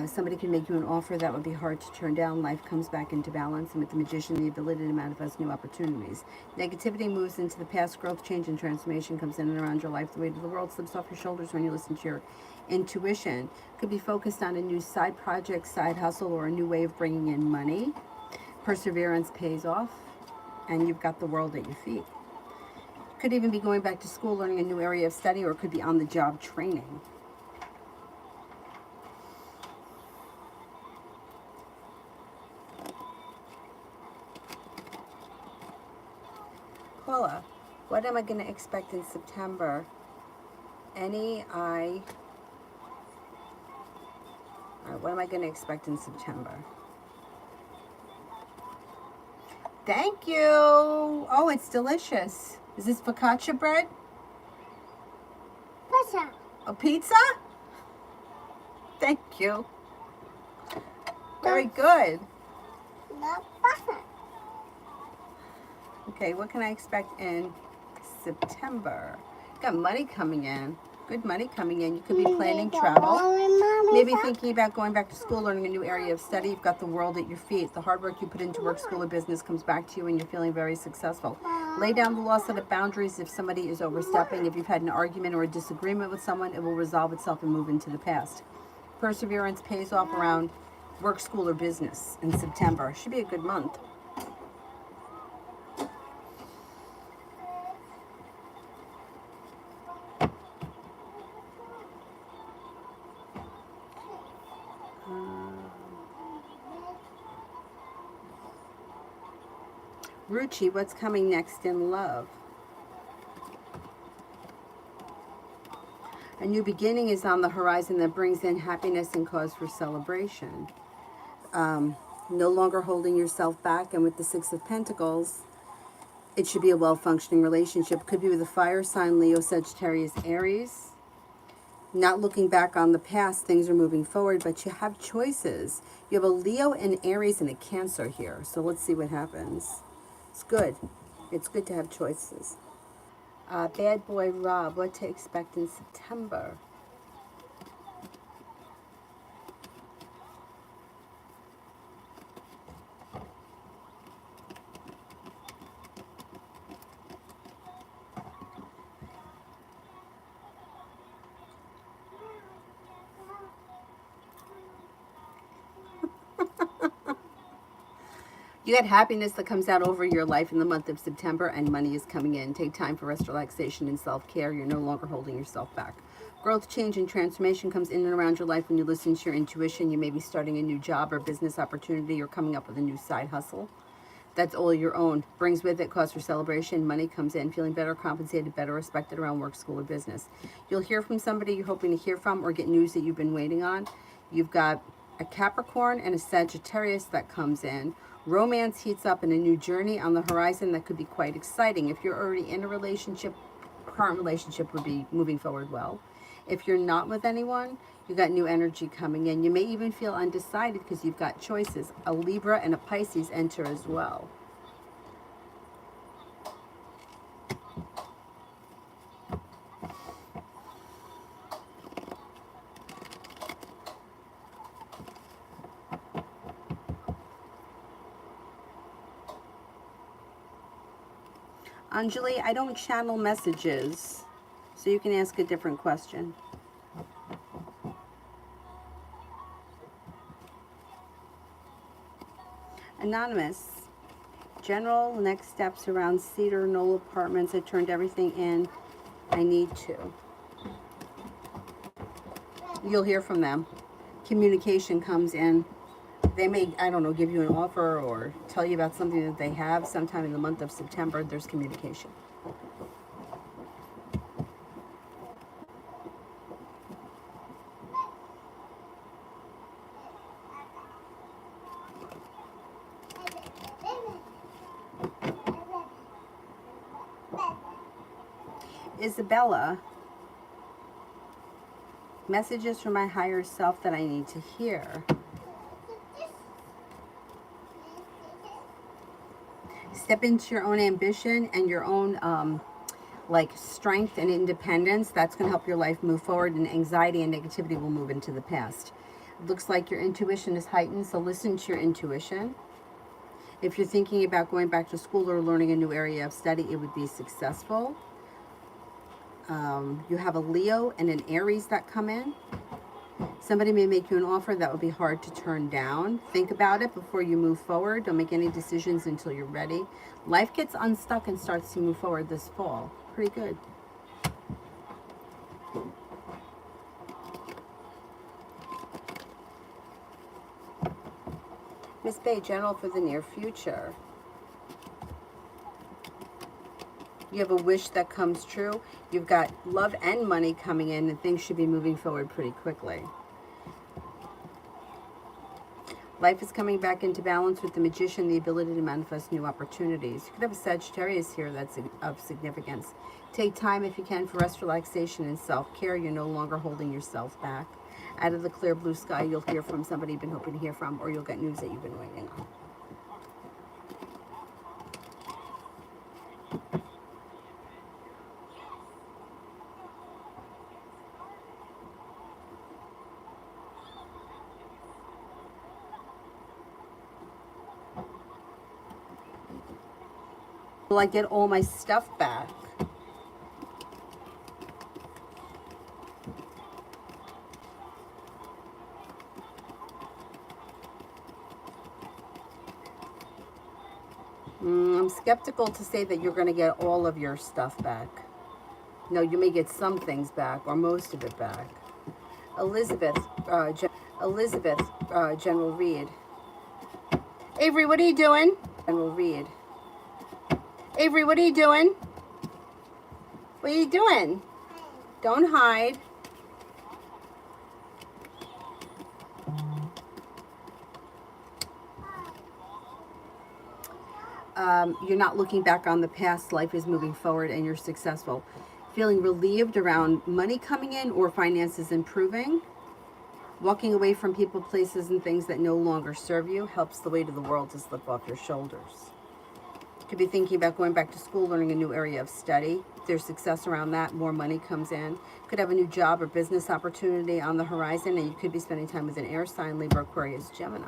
Somebody can make you an offer that would be hard to turn down. Life comes back into balance, and with the Magician, the ability to manifest new opportunities. Negativity moves into the past. Growth, change, and transformation comes in and around your life. The weight of the world slips off your shoulders when you listen to your intuition. Could be focused on a new side project, side hustle, or a new way of bringing in money. Perseverance pays off, and you've got the world at your feet. Could even be going back to school, learning a new area of study, or it could be on the job training. Paula, what am I going to expect in September? What am I going to expect in September? Thank you. Oh, it's delicious. Is this focaccia bread? Pizza. A pizza? Thank you. Very good. The butter. Okay, what can I expect in September? Got money coming in. Good money coming in. You could be planning travel. Maybe thinking about going back to school, learning a new area of study. You've got the world at your feet. The hard work you put into work, school, or business comes back to you and you're feeling very successful. Lay down the law, set up boundaries if somebody is overstepping. If you've had an argument or a disagreement with someone, it will resolve itself and move into the past. Perseverance pays off around work, school, or business in September. Should be a good month. Ruchi, what's coming next in love? A new beginning is on the horizon that brings in happiness and cause for celebration. No longer holding yourself back, and with the Six of Pentacles, it should be a well-functioning relationship. Could be with a fire sign, Leo, Sagittarius, Aries. Not looking back on the past, things are moving forward, but you have choices. You have a Leo, an Aries, and a Cancer here. So let's see what happens. It's good. It's good to have choices. Bad boy Rob, what to expect in September? You got happiness that comes out over your life in the month of September, and money is coming in. Take time for rest, relaxation, and self-care. You're no longer holding yourself back. Growth, change, and transformation comes in and around your life when you listen to your intuition. You may be starting a new job or business opportunity or coming up with a new side hustle. That's all your own. Brings with it cause for celebration. Money comes in. Feeling better, compensated, better respected around work, school, or business. You'll hear from somebody you're hoping to hear from or get news that you've been waiting on. You've got a Capricorn and a Sagittarius that comes in. Romance heats up in a new journey on the horizon that could be quite exciting. If you're already in a relationship, current relationship would be moving forward well. If you're not with anyone, you got new energy coming in. You may even feel undecided because you've got choices. A Libra and a Pisces enter as well. Anjali, I don't channel messages, so you can ask a different question. Anonymous, general next steps around Cedar Knoll Apartments. I turned everything in. I need to. You'll hear from them. Communication comes in. They may, I don't know, give you an offer or tell you about something that they have. Sometime in the month of September, there's communication. Isabella, messages from my higher self that I need to hear. Step into your own ambition and your own like strength and independence. That's going to help your life move forward, and anxiety and negativity will move into the past. It looks like your intuition is heightened, so listen to your intuition. If you're thinking about going back to school or learning a new area of study, it would be successful. You have a Leo and an Aries that come in. Somebody may make you an offer that would be hard to turn down. Think about it before you move forward. Don't make any decisions until you're ready. Life gets unstuck and starts to move forward this fall. Pretty good. Miss Bay, general for the near future. You have a wish that comes true. You've got love and money coming in, and things should be moving forward pretty quickly. Life is coming back into balance with the Magician, the ability to manifest new opportunities. You could have a Sagittarius here that's of significance. Take time if you can for rest, relaxation, and self-care. You're no longer holding yourself back. Out of the clear blue sky, you'll hear from somebody you've been hoping to hear from, or you'll get news that you've been waiting on. Will I get all my stuff back? I'm skeptical to say that you're going to get all of your stuff back. No, you may get some things back or most of it back. Elizabeth, General Reed. Avery, what are you doing? General Reed. Avery, what are you doing? What are you doing? Don't hide. You're not looking back on the past. Life is moving forward and you're successful. Feeling relieved around money coming in or finances improving. Walking away from people, places, and things that no longer serve you helps the weight of the world to slip off your shoulders. Could be thinking about going back to school, learning a new area of study. If there's success around that, more money comes in. Could have a new job or business opportunity on the horizon, and you could be spending time with an air sign, Libra, Aquarius, Gemini.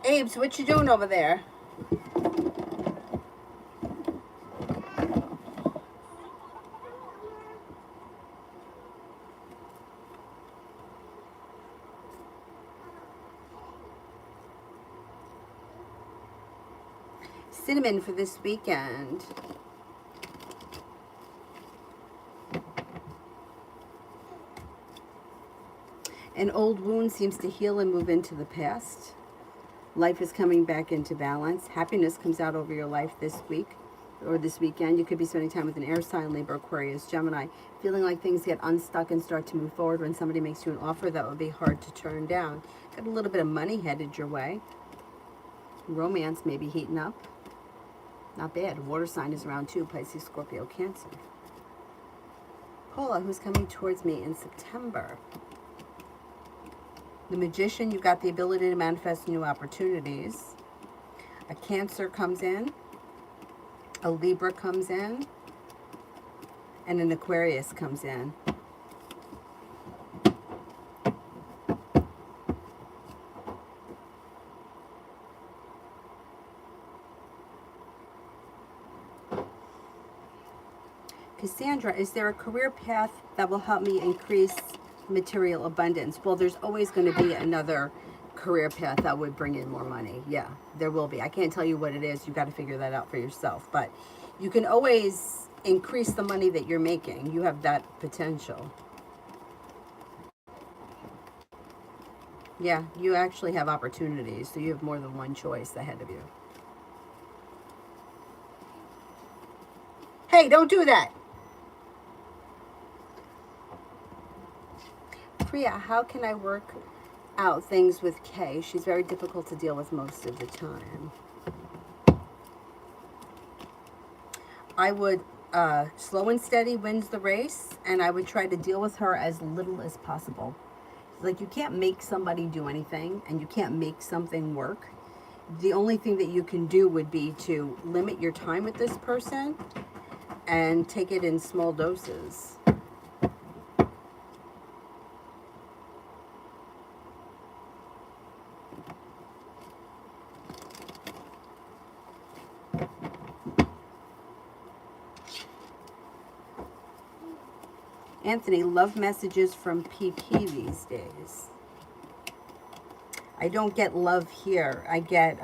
Abe's, what you doing over there? Cinnamon for this weekend. An old wound seems to heal and move into the past. Life is coming back into balance. Happiness comes out over your life this week or this weekend. You could be spending time with an air sign, Libra, Aquarius, Gemini. Feeling like things get unstuck and start to move forward when somebody makes you an offer that would be hard to turn down. Got a little bit of money headed your way. Romance may be heating up. Not bad. Water sign is around too. Pisces, Scorpio, Cancer. Paula, who's coming towards me in September. The Magician, you've got the ability to manifest new opportunities. A Cancer comes in. A Libra comes in. And an Aquarius comes in. Cassandra, is there a career path that will help me increase material abundance? Well, there's always going to be another career path that would bring in more money. Yeah, there will be. I can't tell you what it is. You've got to figure that out for yourself. But you can always increase the money that you're making. You have that potential. Yeah, you actually have opportunities. So you have more than one choice ahead of you. Hey, don't do that. Priya, how can I work out things with Kay? She's very difficult to deal with most of the time. I would, slow and steady wins the race, and I would try to deal with her as little as possible. Like, you can't make somebody do anything, and you can't make something work. The only thing that you can do would be to limit your time with this person and take it in small doses. Anthony, love messages from PP these days. I don't get love here. I get,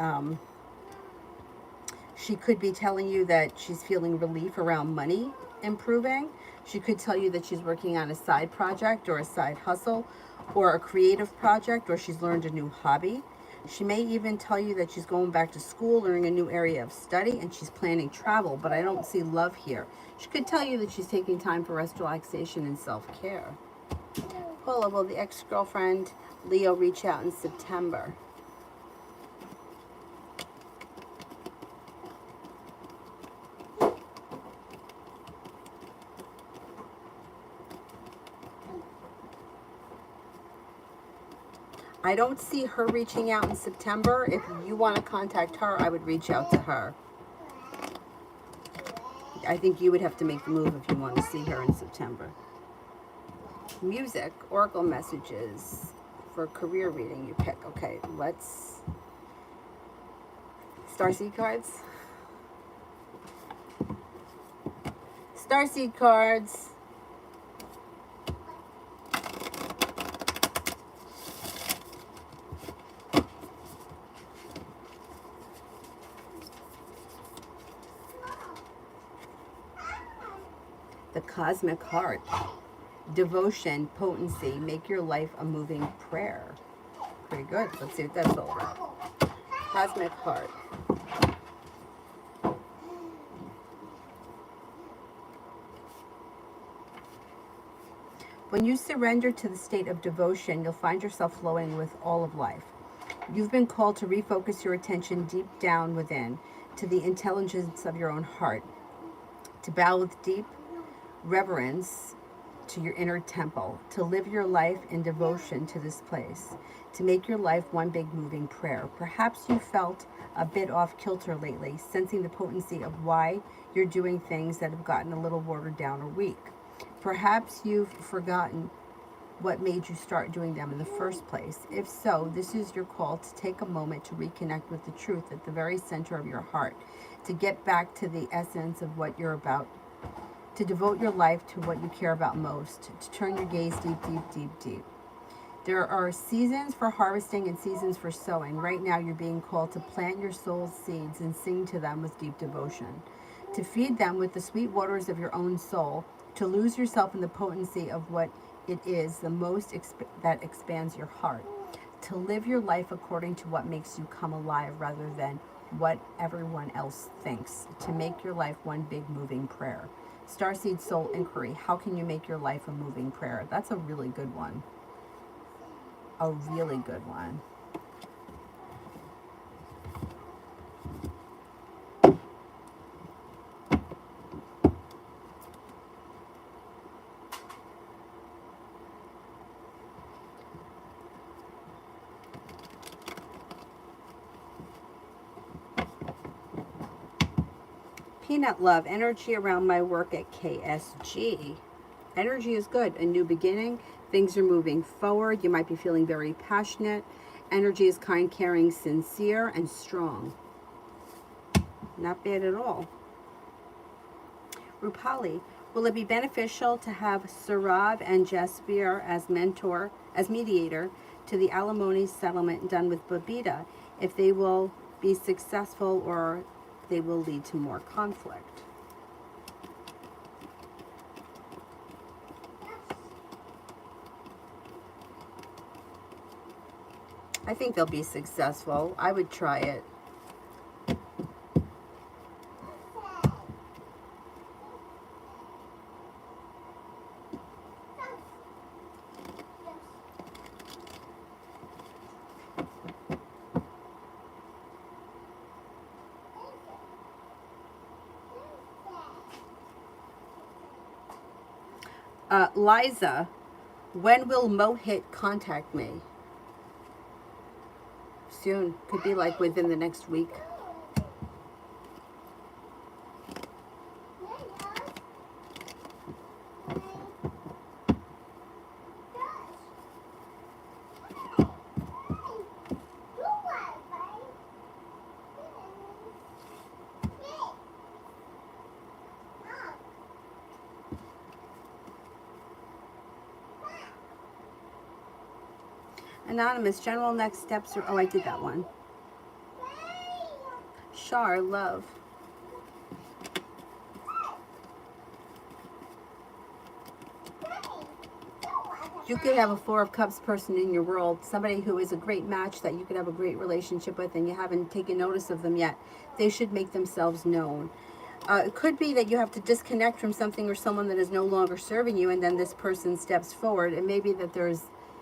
she could be telling you that she's feeling relief around money improving. She could tell you that she's working on a side project or a side hustle or a creative project, or she's learned a new hobby. She may even tell you that she's going back to school, learning a new area of study, and she's planning travel, but I don't see love here. She could tell you that she's taking time for rest, relaxation, and self-care. Paula, will the ex-girlfriend Leo reach out in September? I don't see her reaching out in September. If you want to contact her, I would reach out to her. I think you would have to make the move if you want to see her in September. Music, oracle messages for career reading you pick. Okay, let's... Starseed cards. Starseed cards. The Cosmic Heart. Devotion, potency, make your life a moving prayer. Pretty good. Let's see what that's all about. Cosmic Heart. When you surrender to the state of devotion, you'll find yourself flowing with all of life. You've been called to refocus your attention deep down within, to the intelligence of your own heart, to bow with deep reverence to your inner temple, to live your life in devotion to this place, to make your life one big moving prayer. Perhaps you felt a bit off kilter lately, sensing the potency of why you're doing things that have gotten a little watered down or weak. Perhaps you've forgotten what made you start doing them in the first place. If so, this is your call to take a moment to reconnect with the truth at the very center of your heart, to get back to the essence of what you're about, to devote your life to what you care about most, to turn your gaze deep, deep, deep, deep. There are seasons for harvesting and seasons for sowing. Right now, you're being called to plant your soul's seeds and sing to them with deep devotion, to feed them with the sweet waters of your own soul, to lose yourself in the potency of what it is the most that expands your heart, to live your life according to what makes you come alive rather than what everyone else thinks, to make your life one big moving prayer. Starseed Soul Inquiry, how can you make your life a moving prayer? That's a really good one. A really good one. Peanut Love, energy around my work at KSG. Energy is good. A new beginning. Things are moving forward. You might be feeling very passionate. Energy is kind, caring, sincere, and strong. Not bad at all. Rupali, will it be beneficial to have Sarav and Jaspir as mediator to the alimony settlement done with Babita, if they will be successful or they will lead to more conflict? I think they'll be successful. I would try it. Liza, when will Mohit contact me? soon. Could be like within the next week. Anonymous, general next steps are, oh, I did that one. Char, love. You could have a Four of Cups person in your world, somebody who is a great match that you could have a great relationship with and you haven't taken notice of them yet. They should make themselves known. It could be that you have to disconnect from something or someone that is no longer serving you, and then this person steps forward. It may be that there's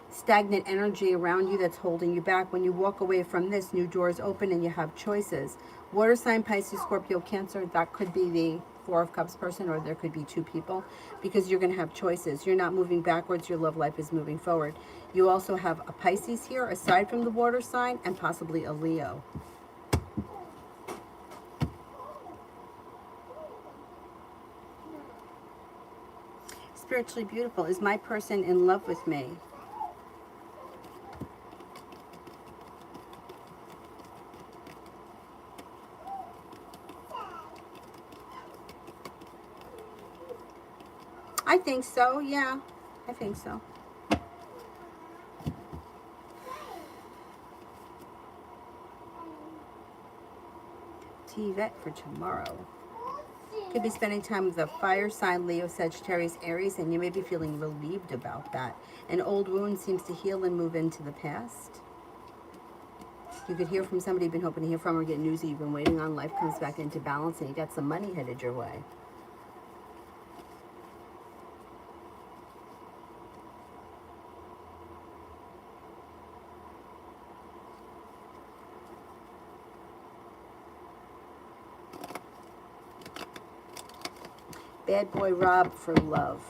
stagnant energy around you that's holding you back. When you walk away from this, new doors open and you have choices. Water sign, Pisces, Scorpio, Cancer, that could be the Four of Cups person, or there could be two people, because you're going to have choices. You're not moving backwards. Your love life is moving forward. You also have a Pisces here, aside from the water sign, and possibly a Leo. Spiritually beautiful. Is my person in love with me? I think so, yeah. I think so. Vet for tomorrow. Could be spending time with a fire sign, Leo, Sagittarius, Aries, and you may be feeling relieved about that. An old wound seems to heal and move into the past. You could hear from somebody you've been hoping to hear from, or get news that you've been waiting on. Life comes back into balance and you got some money headed your way. Bad boy Rob for love.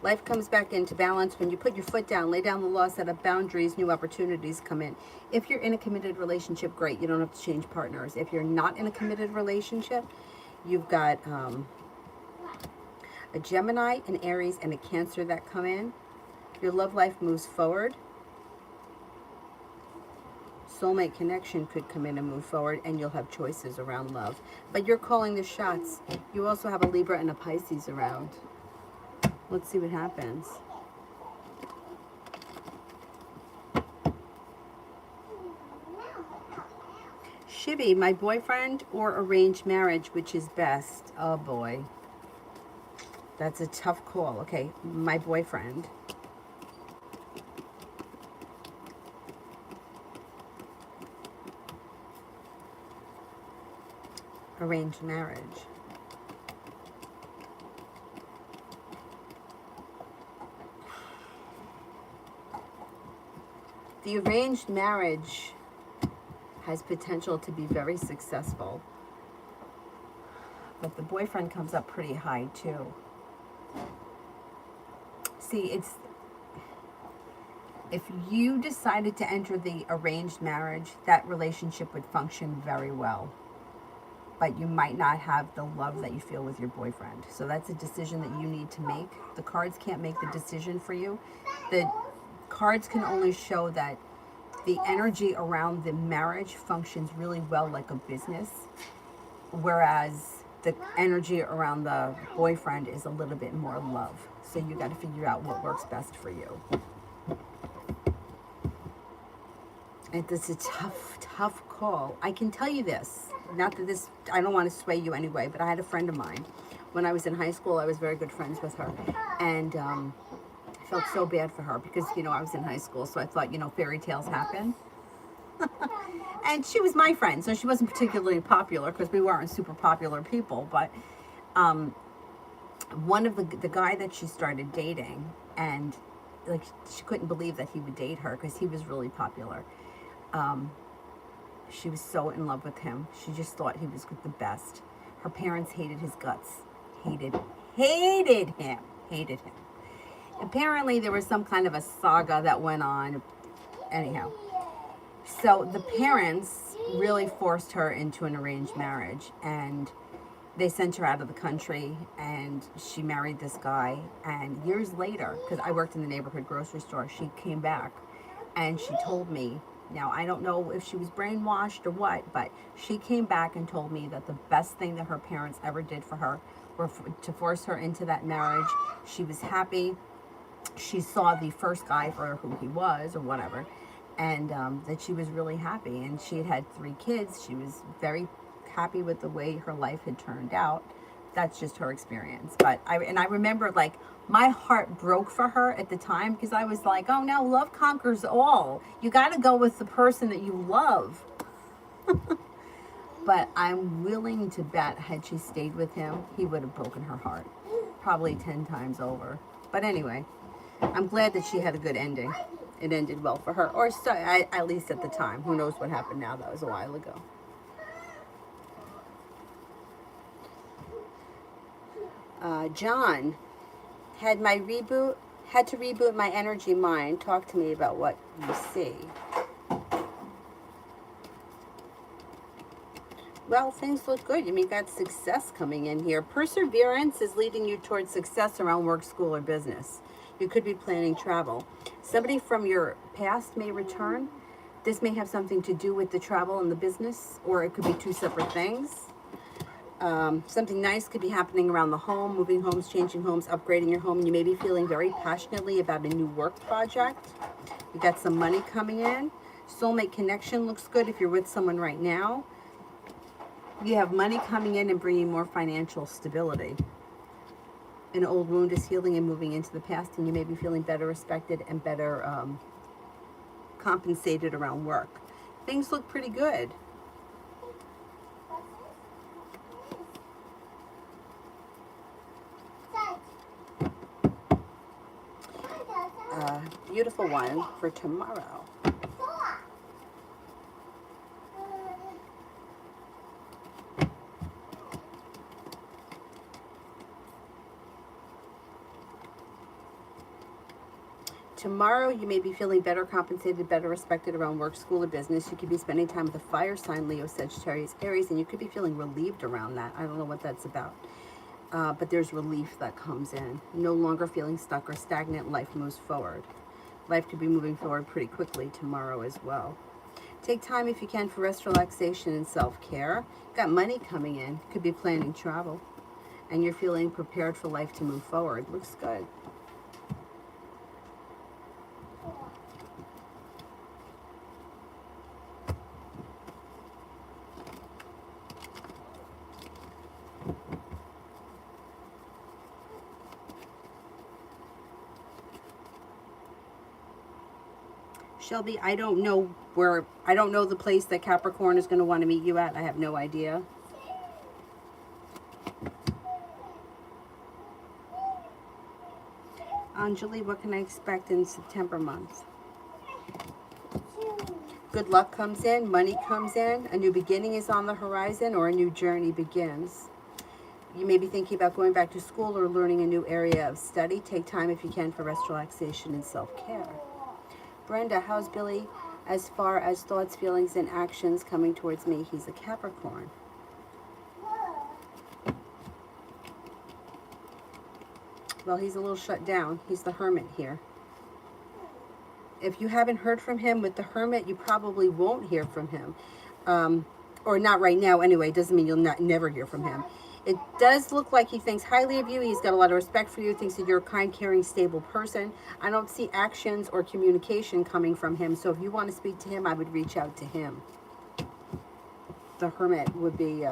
Life comes back into balance when you put your foot down, lay down the law, set up boundaries, new opportunities come in. If you're in a committed relationship, great, you don't have to change partners. If you're not in a committed relationship, you've got a Gemini, an Aries, and a Cancer that come in. Your love life moves forward. Soulmate connection could come in and move forward, and you'll have choices around love. But you're calling the shots. You also have a Libra and a Pisces around. Let's see what happens. Shibby, my boyfriend or arranged marriage, which is best? Oh boy. That's a tough call. Okay, my boyfriend. Arranged marriage. The arranged marriage has potential to be very successful, but the boyfriend comes up pretty high too. See, if you decided to enter the arranged marriage, that relationship would function very well, but you might not have the love that you feel with your boyfriend. So that's a decision that you need to make. The cards can't make the decision for you. The cards can only show that the energy around the marriage functions really well like a business, whereas the energy around the boyfriend is a little bit more love. So you got to figure out what works best for you. And this is a tough call. I can tell you this, not that this, I don't want to sway you anyway, but I had a friend of mine. When I was in high school, I was very good friends with her. And I felt so bad for her because, you know, I was in high school. So I thought, you know, fairy tales happen. And she was my friend, so she wasn't particularly popular because we weren't super popular people. But one of the guy that she started dating, and like she couldn't believe that he would date her because he was really popular. She was so in love with him. She just thought he was the best. Her parents hated his guts. Hated him. Apparently there was some kind of a saga that went on. Anyhow, so the parents really forced her into an arranged marriage, and they sent her out of the country, and she married this guy. And years later, because I worked in the neighborhood grocery store, she came back and she told me, now I don't know if she was brainwashed or what, but she came back and told me that the best thing that her parents ever did for her were to force her into that marriage. She was happy. She saw the first guy for who he was or whatever, and that she was really happy. And she had had 3 kids. She was very happy with the way her life had turned out. That's just her experience. But I remember, like, my heart broke for her at the time, because I was like, oh no, love conquers all. You got to go with the person that you love. But I'm willing to bet, had she stayed with him, he would have broken her heart, probably 10 times over. But anyway, I'm glad that she had a good ending. It ended well for her, or so, at least at the time. Who knows what happened now? That was a while ago. John, had to reboot my energy mind. Talk to me about what you see. Well, things look good. You got success coming in here. Perseverance is leading you towards success around work, school, or business. You could be planning travel. Somebody from your past may return. This may have something to do with the travel and the business, or it could be 2 separate things. Something nice could be happening around the home, moving homes, changing homes, upgrading your home. You may be feeling very passionately about a new work project. You got some money coming in. Soulmate connection looks good if you're with someone right now. You have money coming in and bringing more financial stability. An old wound is healing and moving into the past, and you may be feeling better respected and better compensated around work. Things look pretty good. Beautiful one for tomorrow. Tomorrow, you may be feeling better compensated, better respected around work, school, or business. You could be spending time with a fire sign, Leo, Sagittarius, Aries, and you could be feeling relieved around that. I don't know what that's about. But there's relief that comes in. No longer feeling stuck or stagnant. Life moves forward. Life could be moving forward pretty quickly tomorrow as well. Take time if you can for rest, relaxation, and self-care. Got money coming in. Could be planning travel. And you're feeling prepared for life to move forward. Looks good. Shelby, I don't know the place that Capricorn is going to want to meet you at. I have no idea. Anjali, what can I expect in September month? Good luck comes in, money comes in, a new beginning is on the horizon, or a new journey begins. You may be thinking about going back to school or learning a new area of study. Take time if you can for rest, relaxation, and self-care. Brenda, how's Billy as far as thoughts, feelings, and actions coming towards me? He's a Capricorn. Well, he's a little shut down. He's the Hermit here. If you haven't heard from him with the Hermit, you probably won't hear from him. Or not right now anyway. Doesn't mean you'll never hear from him. It does look like he thinks highly of you. He's got a lot of respect for you, thinks that you're a kind, caring, stable person. I don't see actions or communication coming from him. So if you want to speak to him, I would reach out to him. The Hermit would be,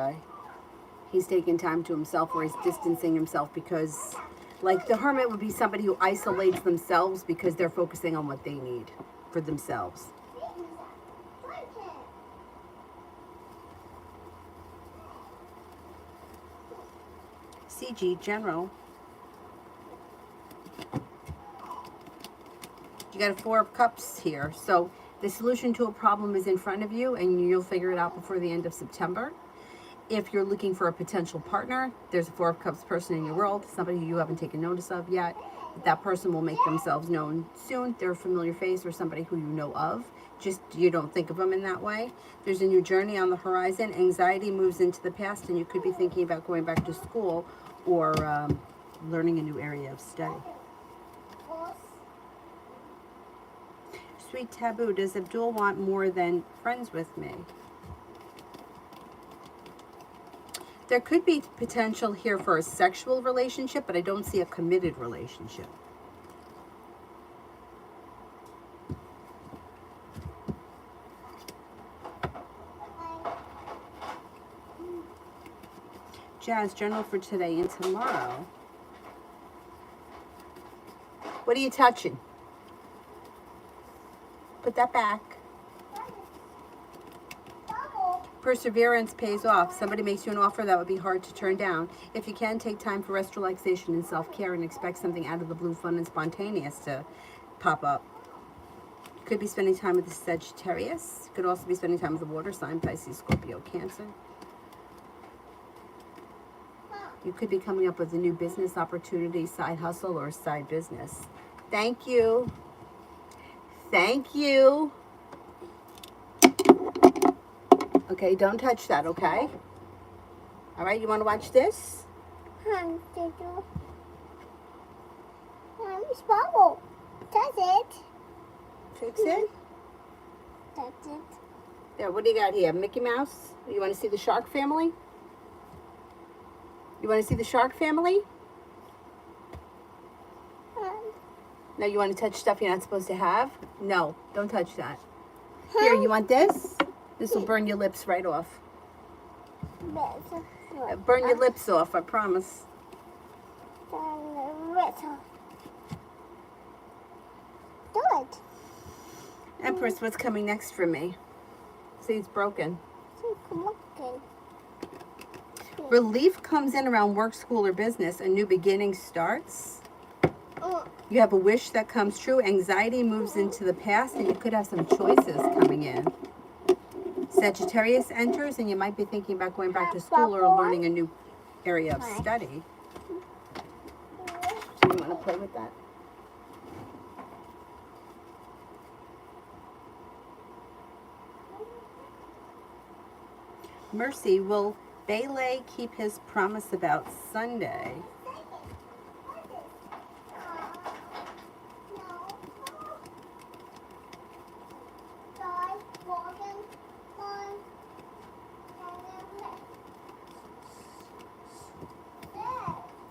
he's taking time to himself, or he's distancing himself, because, like, the Hermit would be somebody who isolates themselves because they're focusing on what they need for themselves. CG General. You got a 4 of Cups here. So the solution to a problem is in front of you, and you'll figure it out before the end of September. If you're looking for a potential partner, there's a Four of Cups person in your world, somebody you haven't taken notice of yet. That person will make themselves known soon. They're a familiar face or somebody who you know of. Just you don't think of them in that way. There's a new journey on the horizon. Anxiety moves into the past, and you could be thinking about going back to school or learning a new area of study. Sweet taboo. Does Abdul want more than friends with me? There could be potential here for a sexual relationship, but I don't see a committed relationship. Jazz, general for today and tomorrow. What are you touching? Put that back. Perseverance pays off. Somebody makes you an offer that would be hard to turn down. If you can, take time for rest, relaxation, and self-care, and expect something out of the blue, fun and spontaneous to pop up. You could be spending time with the Sagittarius. You could also be spending time with the water sign, Pisces, Scorpio, Cancer. You could be coming up with a new business opportunity, side hustle, or side business. Thank you. Thank you. Okay, don't touch that, okay? All right, you want to watch this? It's bubble. That's it. Fix it? That's it. There, what do you got here? Mickey Mouse? You want to see the shark family? You want to see the shark family? No, you want to touch stuff you're not supposed to have? No, don't touch that. Here, you want this? This will burn your lips right off. Burn your lips off, I promise. Do it. Empress, what's coming next for me? See, it's broken. Relief comes in around work, school, or business. A new beginning starts. You have a wish that comes true. Anxiety moves into the past, and you could have some choices coming in. Sagittarius enters, and you might be thinking about going back to school or learning a new area of study. Do you want to play with that? Mercy, will Bailey keep his promise about Sunday?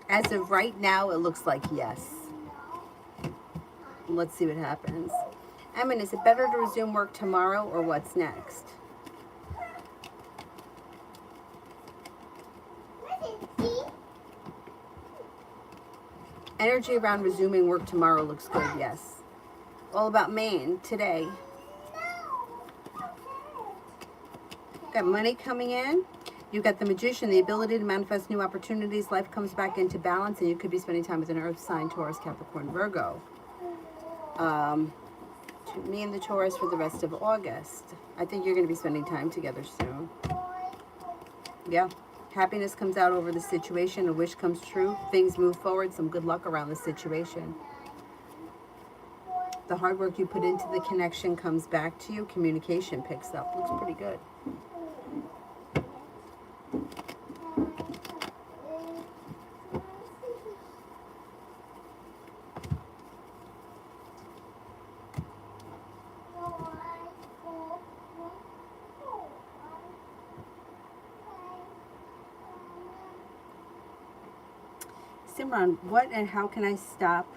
As of right now, it looks like yes. Let's see what happens. Emin, is it better to resume work tomorrow or what's next? Energy around resuming work tomorrow looks good, yes. All about Maine today. Got money coming in. You got the Magician, the ability to manifest new opportunities. Life comes back into balance, and you could be spending time with an Earth sign, Taurus, Capricorn, Virgo. Me and the Taurus for the rest of August. I think you're going to be spending time together soon. Yeah. Happiness comes out over the situation. A wish comes true. Things move forward. Some good luck around the situation. The hard work you put into the connection comes back to you. Communication picks up. Looks pretty good. Simran, what and how can I stop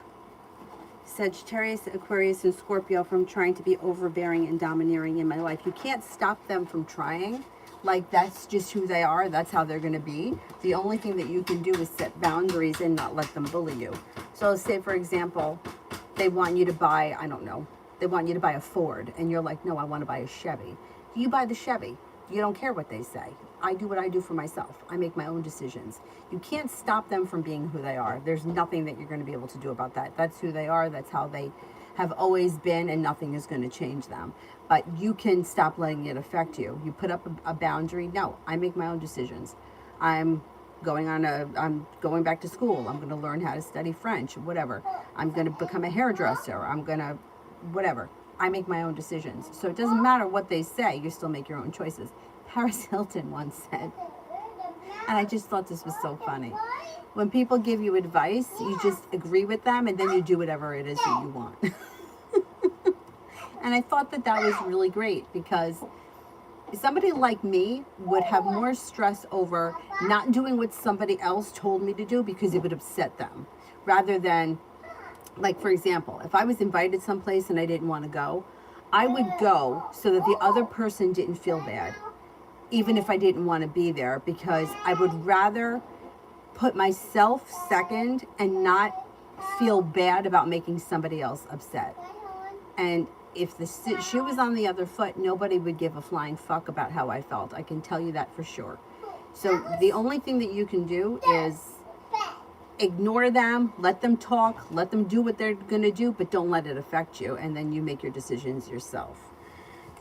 Sagittarius, Aquarius, and Scorpio from trying to be overbearing and domineering in my life? You can't stop them from trying. Like, that's just who they are. That's how they're going to be. The only thing that you can do is set boundaries and not let them bully you. So say, for example, they want you to buy, I don't know, they want you to buy a Ford. And you're like, no, I want to buy a Chevy. You buy the Chevy. You don't care what they say. I do what I do for myself. I make my own decisions. You can't stop them from being who they are. There's nothing that you're going to be able to do about that. That's who they are. That's how they have always been and nothing is going to change them. But you can stop letting it affect you. You put up a boundary. No, I make my own decisions. I'm I'm going back to school. I'm going to learn how to study French, whatever. I'm going to become a hairdresser. I'm going to, whatever. I make my own decisions. So it doesn't matter what they say. You still make your own choices. Paris Hilton once said, and I just thought this was so funny. When people give you advice, you just agree with them and then you do whatever it is that you want. And I thought that that was really great because somebody like me would have more stress over not doing what somebody else told me to do because it would upset them. Rather than, like, for example, if I was invited someplace and I didn't want to go, I would go so that the other person didn't feel bad, even if I didn't want to be there, because I would rather put myself second and not feel bad about making somebody else upset. And if the shoe was on the other foot, nobody would give a flying fuck about how I felt. I can tell you that for sure. So the only thing that you can do is ignore them, let them talk, let them do what they're going to do, but don't let it affect you. And then you make your decisions yourself.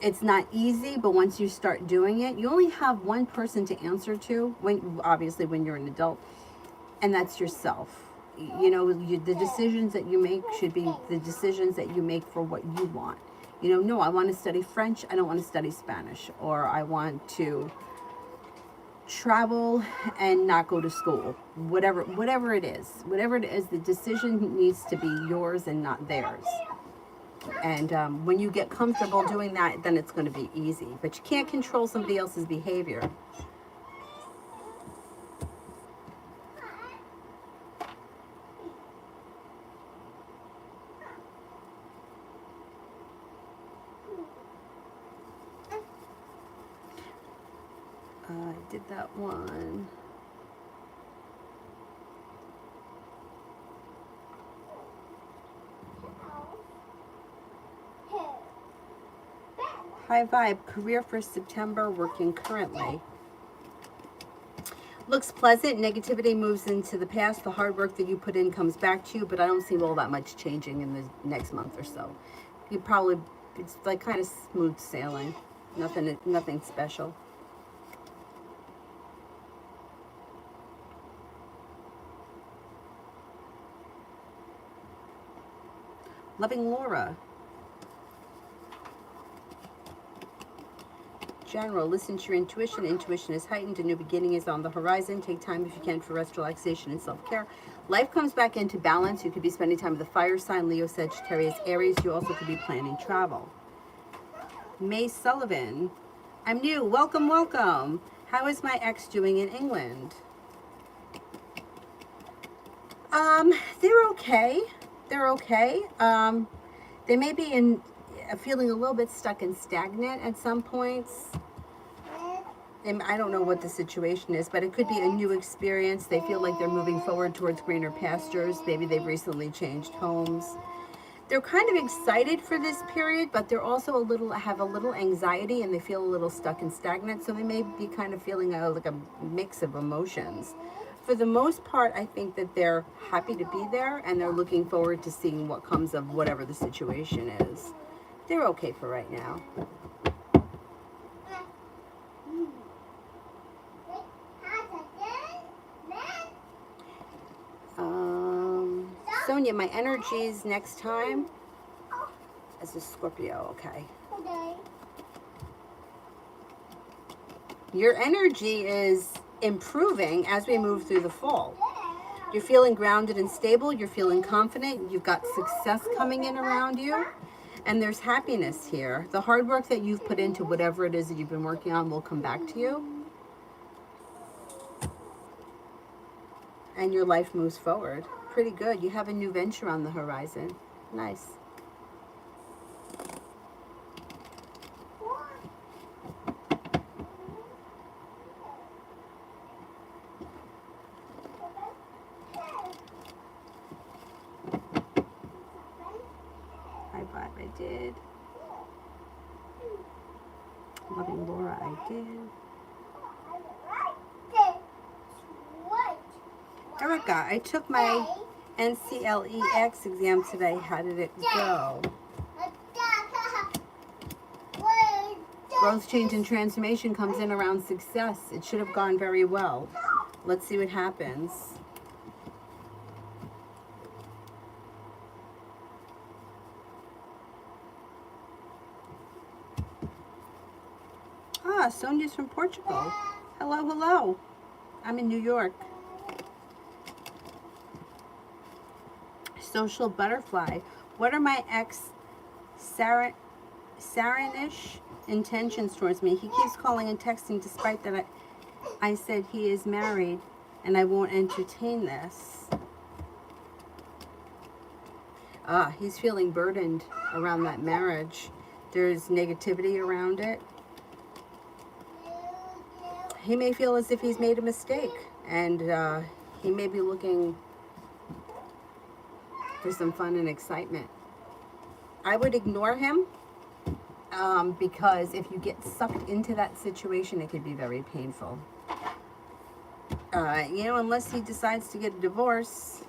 It's not easy, but once you start doing it, you only have one person to answer to, obviously when you're an adult, and that's yourself. You know, the decisions that you make should be the decisions that you make for what you want. You know, no, I want to study French. I don't want to study Spanish. Or I want to travel and not go to school. Whatever it is, the decision needs to be yours and not theirs. And when you get comfortable doing that, then it's going to be easy. But you can't control somebody else's behavior. I did that one. High vibe, career for September, working currently. Looks pleasant. Negativity moves into the past. The hard work that you put in comes back to you, but I don't see all that much changing in the next month or so. It's like kind of smooth sailing. Nothing special. Loving Laura. General, listen to your intuition. Intuition is heightened. A new beginning is on the horizon. Take time if you can for rest, relaxation, and self-care. Life comes back into balance. You could be spending time with the fire sign, Leo, Sagittarius, Aries. You also could be planning travel. May Sullivan. I'm new. Welcome, welcome. How is my ex doing in England? They're okay. They're okay. They may be feeling a little bit stuck and stagnant at some points. And I don't know what the situation is, but it could be a new experience. They feel like they're moving forward towards greener pastures. Maybe they've recently changed homes. They're kind of excited for this period, but they're also have a little anxiety and they feel a little stuck and stagnant. So they may be kind of feeling like a mix of emotions. For the most part, I think that they're happy to be there and they're looking forward to seeing what comes of whatever the situation is. They're okay for right now. Sonia, my energies next time as a Scorpio, okay. Your energy is improving as we move through the fall. You're feeling grounded and stable. You're feeling confident. You've got success coming in around you. And there's happiness here. The hard work that you've put into whatever it is that you've been working on will come back to you. And your life moves forward. Pretty good. You have a new venture on the horizon. Nice. High five, I did. Loving Laura, I did. Erica, I took my NCLEX exam today. How did it go? Growth, change, and transformation comes in around success. It should have gone very well. Let's see what happens. Ah, Sonia's from Portugal. Hello, hello. I'm in New York. Social butterfly. What are my Saranish intentions towards me? He keeps calling and texting despite that I said he is married and I won't entertain this. Ah, he's feeling burdened around that marriage. There's negativity around it. He may feel as if he's made a mistake and he may be looking for some fun and excitement. I would ignore him because if you get sucked into that situation, it could be very painful. Unless he decides to get a divorce,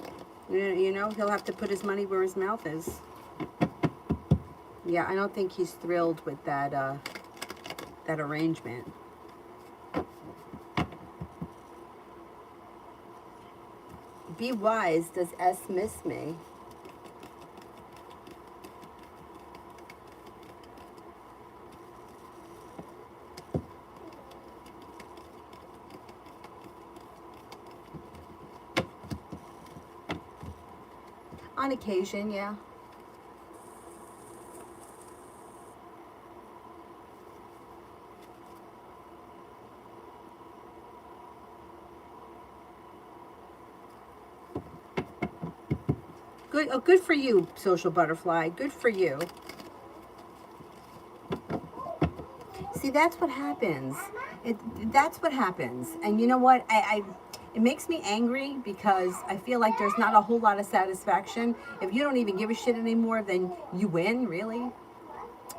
he'll have to put his money where his mouth is. Yeah, I don't think he's thrilled with that arrangement. Be wise. Does S miss me? On occasion, yeah. Good. Oh, good for you, social butterfly. Good for you. See, that's what happens. That's what happens. And you know what? It makes me angry because I feel like there's not a whole lot of satisfaction. If you don't even give a shit anymore, then you win, really.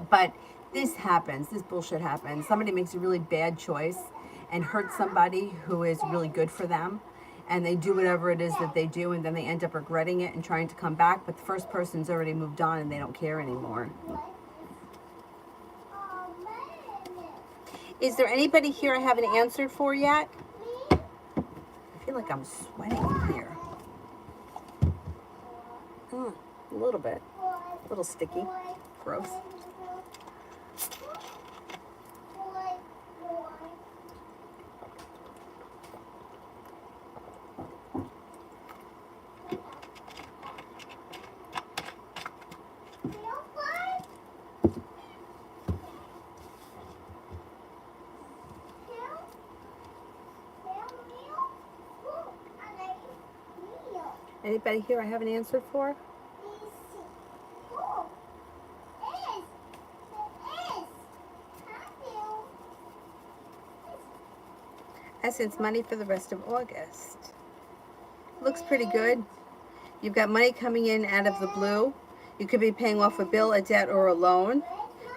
But this happens. This bullshit happens. Somebody makes a really bad choice and hurts somebody who is really good for them. And they do whatever it is that they do, and then they end up regretting it and trying to come back. But the first person's already moved on and they don't care anymore. Is there anybody here I haven't answered for yet? I feel like I'm sweating in here. A little bit. A little sticky. Gross. Anybody here I haven't answered for? Essence, money for the rest of August. Looks pretty good. You've got money coming in out of the blue. You could be paying off a bill, a debt, or a loan.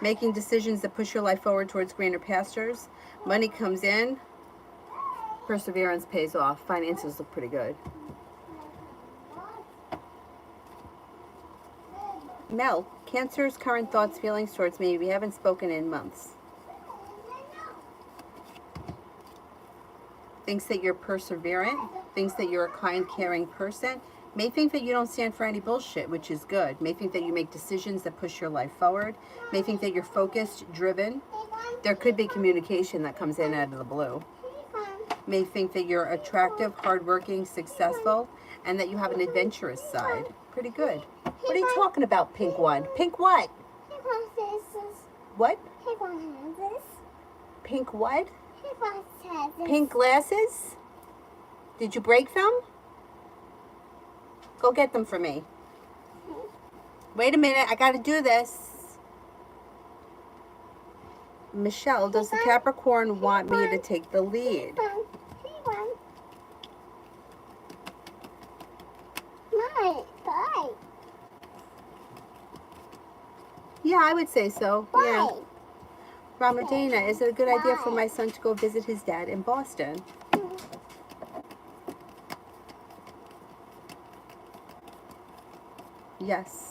Making decisions that push your life forward towards greener pastures. Money comes in. Perseverance pays off. Finances look pretty good. Mel, Cancer's current thoughts, feelings towards me. We haven't spoken in months. Thinks that you're perseverant. Thinks that you're a kind, caring person. May think that you don't stand for any bullshit, which is good. May think that you make decisions that push your life forward. May think that you're focused, driven. There could be communication that comes in out of the blue. May think that you're attractive, hardworking, successful, and that you have an adventurous side. Pretty good. What are you talking about, pink one? Pink what? What? Pink what? Pink glasses? Did you break them? Go get them for me. Wait a minute, I gotta do this. Michelle, does the Capricorn want me to take the lead? Yeah, I would say so. Yeah. Ramadana, is it a good idea for my son to go visit his dad in Boston? Yes.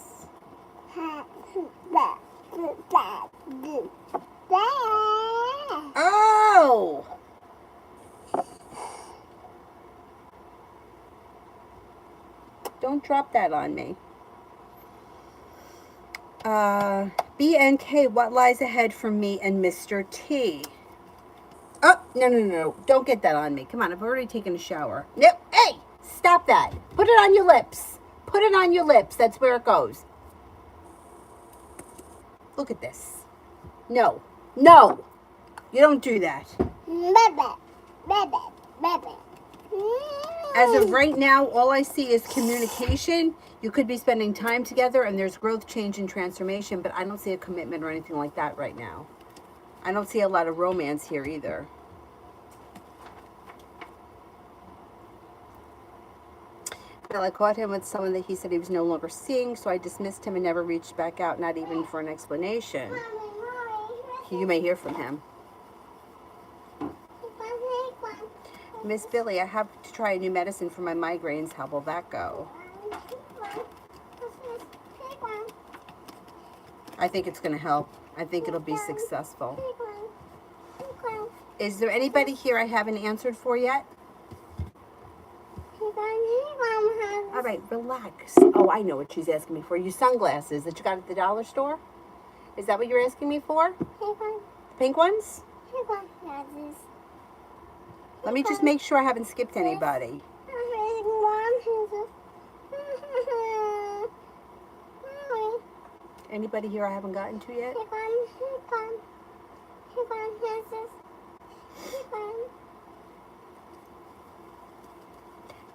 Oh! Don't drop that on me. BNK, what lies ahead for me and Mr. T? Oh, no. Don't get that on me. Come on, I've already taken a shower. No, hey! Stop that. Put it on your lips. Put it on your lips. That's where it goes. Look at this. No. No! You don't do that. As of right now, all I see is communication. You could be spending time together and there's growth, change, and transformation, but I don't see a commitment or anything like that right now. I don't see a lot of romance here either. Well, I caught him with someone that he said he was no longer seeing, so I dismissed him and never reached back out, not even for an explanation. You may hear from him. Miss Billy, I have to try a new medicine for my migraines. How will that go? I think it's going to help. I think it'll be successful. Is there anybody here I haven't answered for yet? All right, relax. Oh, I know what she's asking me for. Your sunglasses that you got at the dollar store? Is that what you're asking me for? Pink ones? Let me just make sure I haven't skipped anybody. Anybody here I haven't gotten to yet?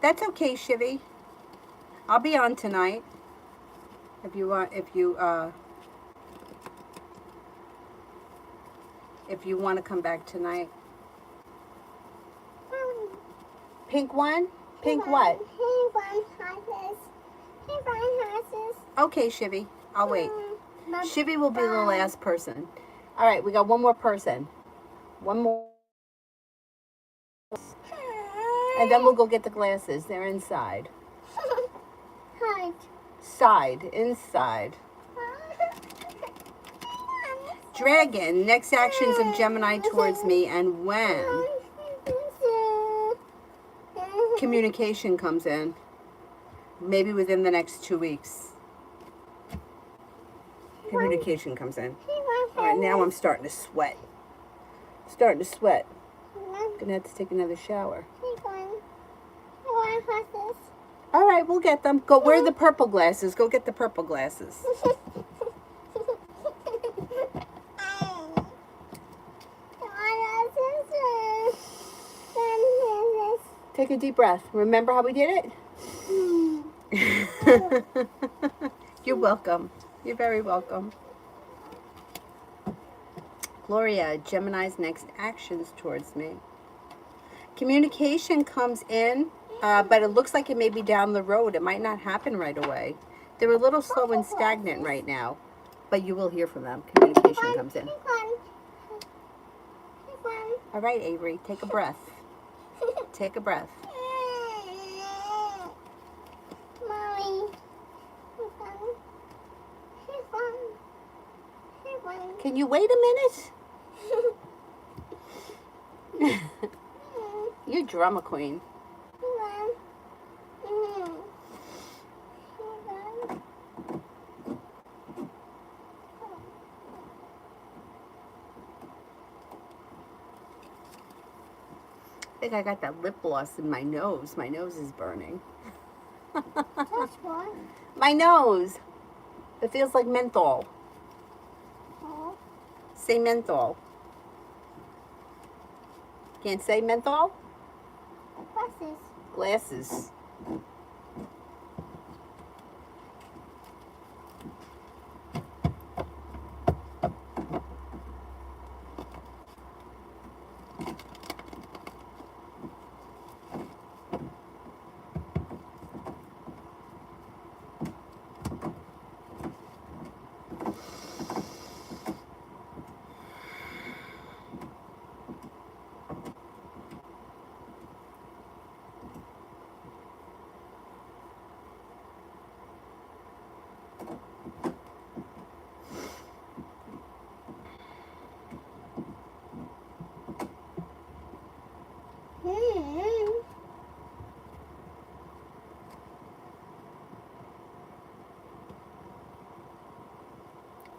That's okay, Shivy. I'll be on tonight. If you want to come back tonight. Pink one? Pink what? Okay, Shivy. I'll wait. Shivy will be the last person. All right, we got one more person. One more. And then we'll go get the glasses. They're inside. Inside. Dragon, next actions of Gemini towards me and when? Communication comes in. Maybe within the next 2 weeks. Communication comes in. All right, now I'm starting to sweat. Gonna have to take another shower. All right, we'll get them. Go wear the purple glasses. Go get the purple glasses. Take a deep breath. Remember how we did it? You're welcome. You're very welcome. Gloria, Gemini's next actions towards me. Communication comes in, but it looks like it may be down the road. It might not happen right away. They're a little slow and stagnant right now, but you will hear from them. Communication comes in. All right, Avery, take a breath. Take a breath. Can you wait a minute? You're drama queen. I think I got that lip gloss in my nose. My nose is burning. That's what? My nose. It feels like menthol. Say menthol. Can't say menthol? Glasses.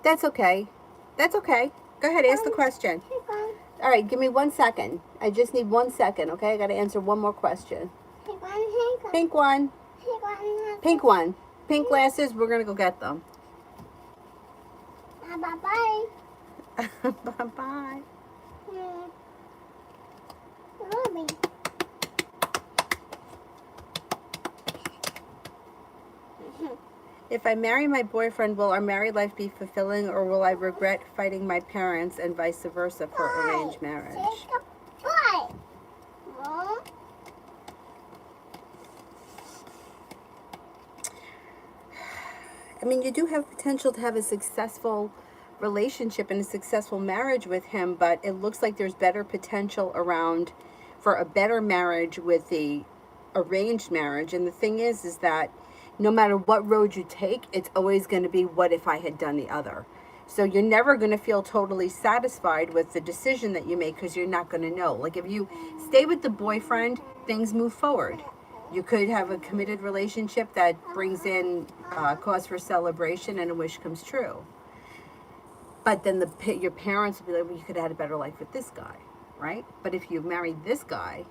That's okay. That's okay. Go ahead, ask the question. Pink one. All right, give me 1 second. I just need 1 second, okay? I got to answer one more question. Pink one. Pink one. Pink one. Pink one. Pink one. Pink glasses. We're going to go get them. Bye-bye. Bye-bye. Ruby. If I marry my boyfriend, will our married life be fulfilling, or will I regret fighting my parents and vice versa for arranged marriage? Take a bite. Mom. I mean, you do have potential to have a successful relationship and a successful marriage with him, but it looks like there's better potential around for a better marriage with the arranged marriage. And the thing is that no matter what road you take, it's always going to be, what if I had done the other? So you're never going to feel totally satisfied with the decision that you make, because you're not going to know. Like, if you stay with the boyfriend, things move forward. You could have a committed relationship that brings in cause for celebration and a wish comes true. But then your parents will be like, well, you could have had a better life with this guy, right? But if you married this guy,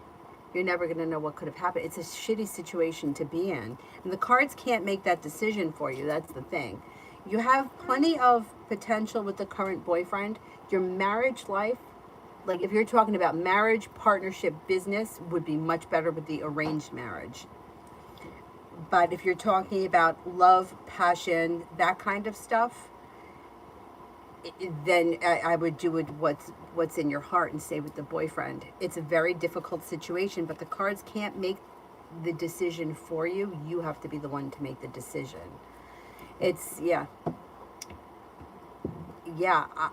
you're never going to know what could have happened. It's a shitty situation to be in. And the cards can't make that decision for you. That's the thing. You have plenty of potential with the current boyfriend. Your marriage life, like if you're talking about marriage, partnership, business, would be much better with the arranged marriage. But if you're talking about love, passion, that kind of stuff, then I would do it what's in your heart and stay with the boyfriend. It's a very difficult situation, but the cards can't make the decision for you. You have to be the one to make the decision. It's, yeah.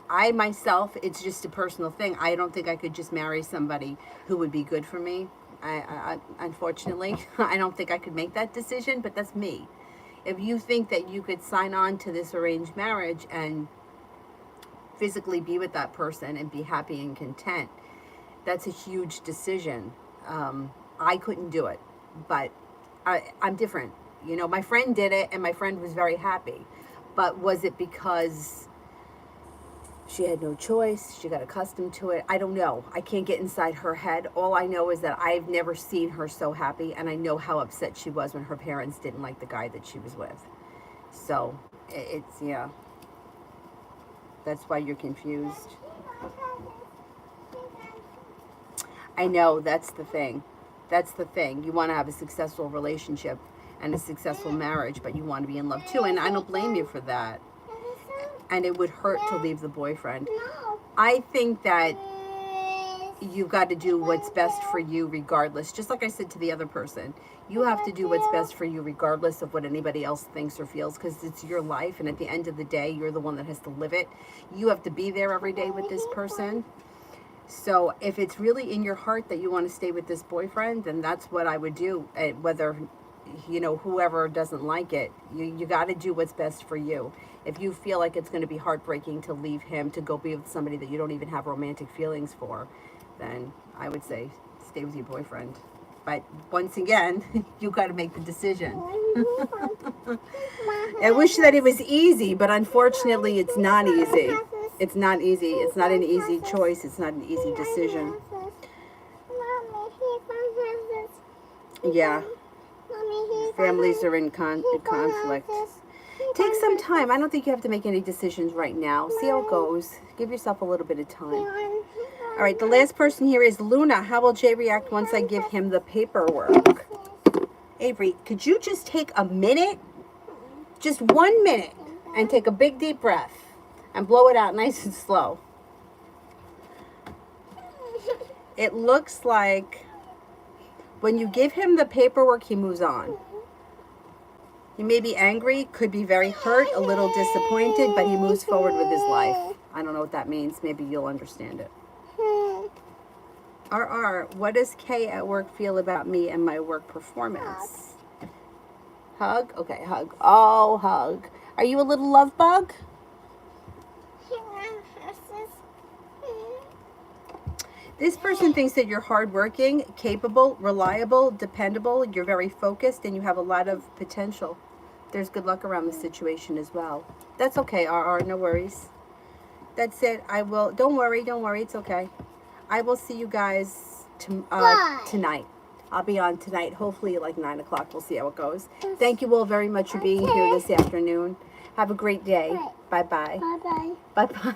I myself, it's just a personal thing. I don't think I could just marry somebody who would be good for me. I unfortunately, I don't think I could make that decision, but that's me. If you think that you could sign on to this arranged marriage and physically be with that person and be happy and content, that's a huge decision. I couldn't do it, but I'm different. You know, my friend did it and my friend was very happy. But was it because she had no choice? She got accustomed to it? I don't know. I can't get inside her head. All I know is that I've never seen her so happy, and I know how upset she was when her parents didn't like the guy that she was with. So it's, yeah. That's why you're confused. I know, that's the thing. That's the thing. You want to have a successful relationship and a successful marriage, but you want to be in love too. And I don't blame you for that. And it would hurt to leave the boyfriend. I think that you've got to do what's best for you regardless. Just like I said to the other person, you have to do what's best for you regardless of what anybody else thinks or feels, because it's your life, and at the end of the day, you're the one that has to live it. You have to be there every day with this person. So if it's really in your heart that you want to stay with this boyfriend, then that's what I would do. Whether, you know, whoever doesn't like it, you got to do what's best for you. If you feel like it's going to be heartbreaking to leave him to go be with somebody that you don't even have romantic feelings for, then I would say stay with your boyfriend. But once again, you got to make the decision. I wish that it was easy, but unfortunately it's not easy. It's not easy. It's not an easy choice. It's not an easy decision. Yeah. Families are in conflict. Take some time. I don't think you have to make any decisions right now. See how it goes. Give yourself a little bit of time. All right, the last person here is Luna. How will Jay react once I give him the paperwork? Avery, could you just take a minute? Just 1 minute. And take a big deep breath. And blow it out nice and slow. It looks like when you give him the paperwork, he moves on. He may be angry, could be very hurt, a little disappointed, but he moves forward with his life. I don't know what that means. Maybe you'll understand it. RR, what does Kay at work feel about me and my work performance? Hug? Okay, hug. Oh, hug. Are you a little love bug? This person thinks that you're hardworking, capable, reliable, dependable. You're very focused, and you have a lot of potential. there's good luck around the situation as well. That's okay, RR, no worries. That's it. I will, don't worry, it's okay. I will see you guys tonight. I'll be on tonight, hopefully like 9 o'clock. We'll see how it goes. Thank you all very much for being here this afternoon. Have a great day. Bye-bye. Bye-bye. Bye-bye.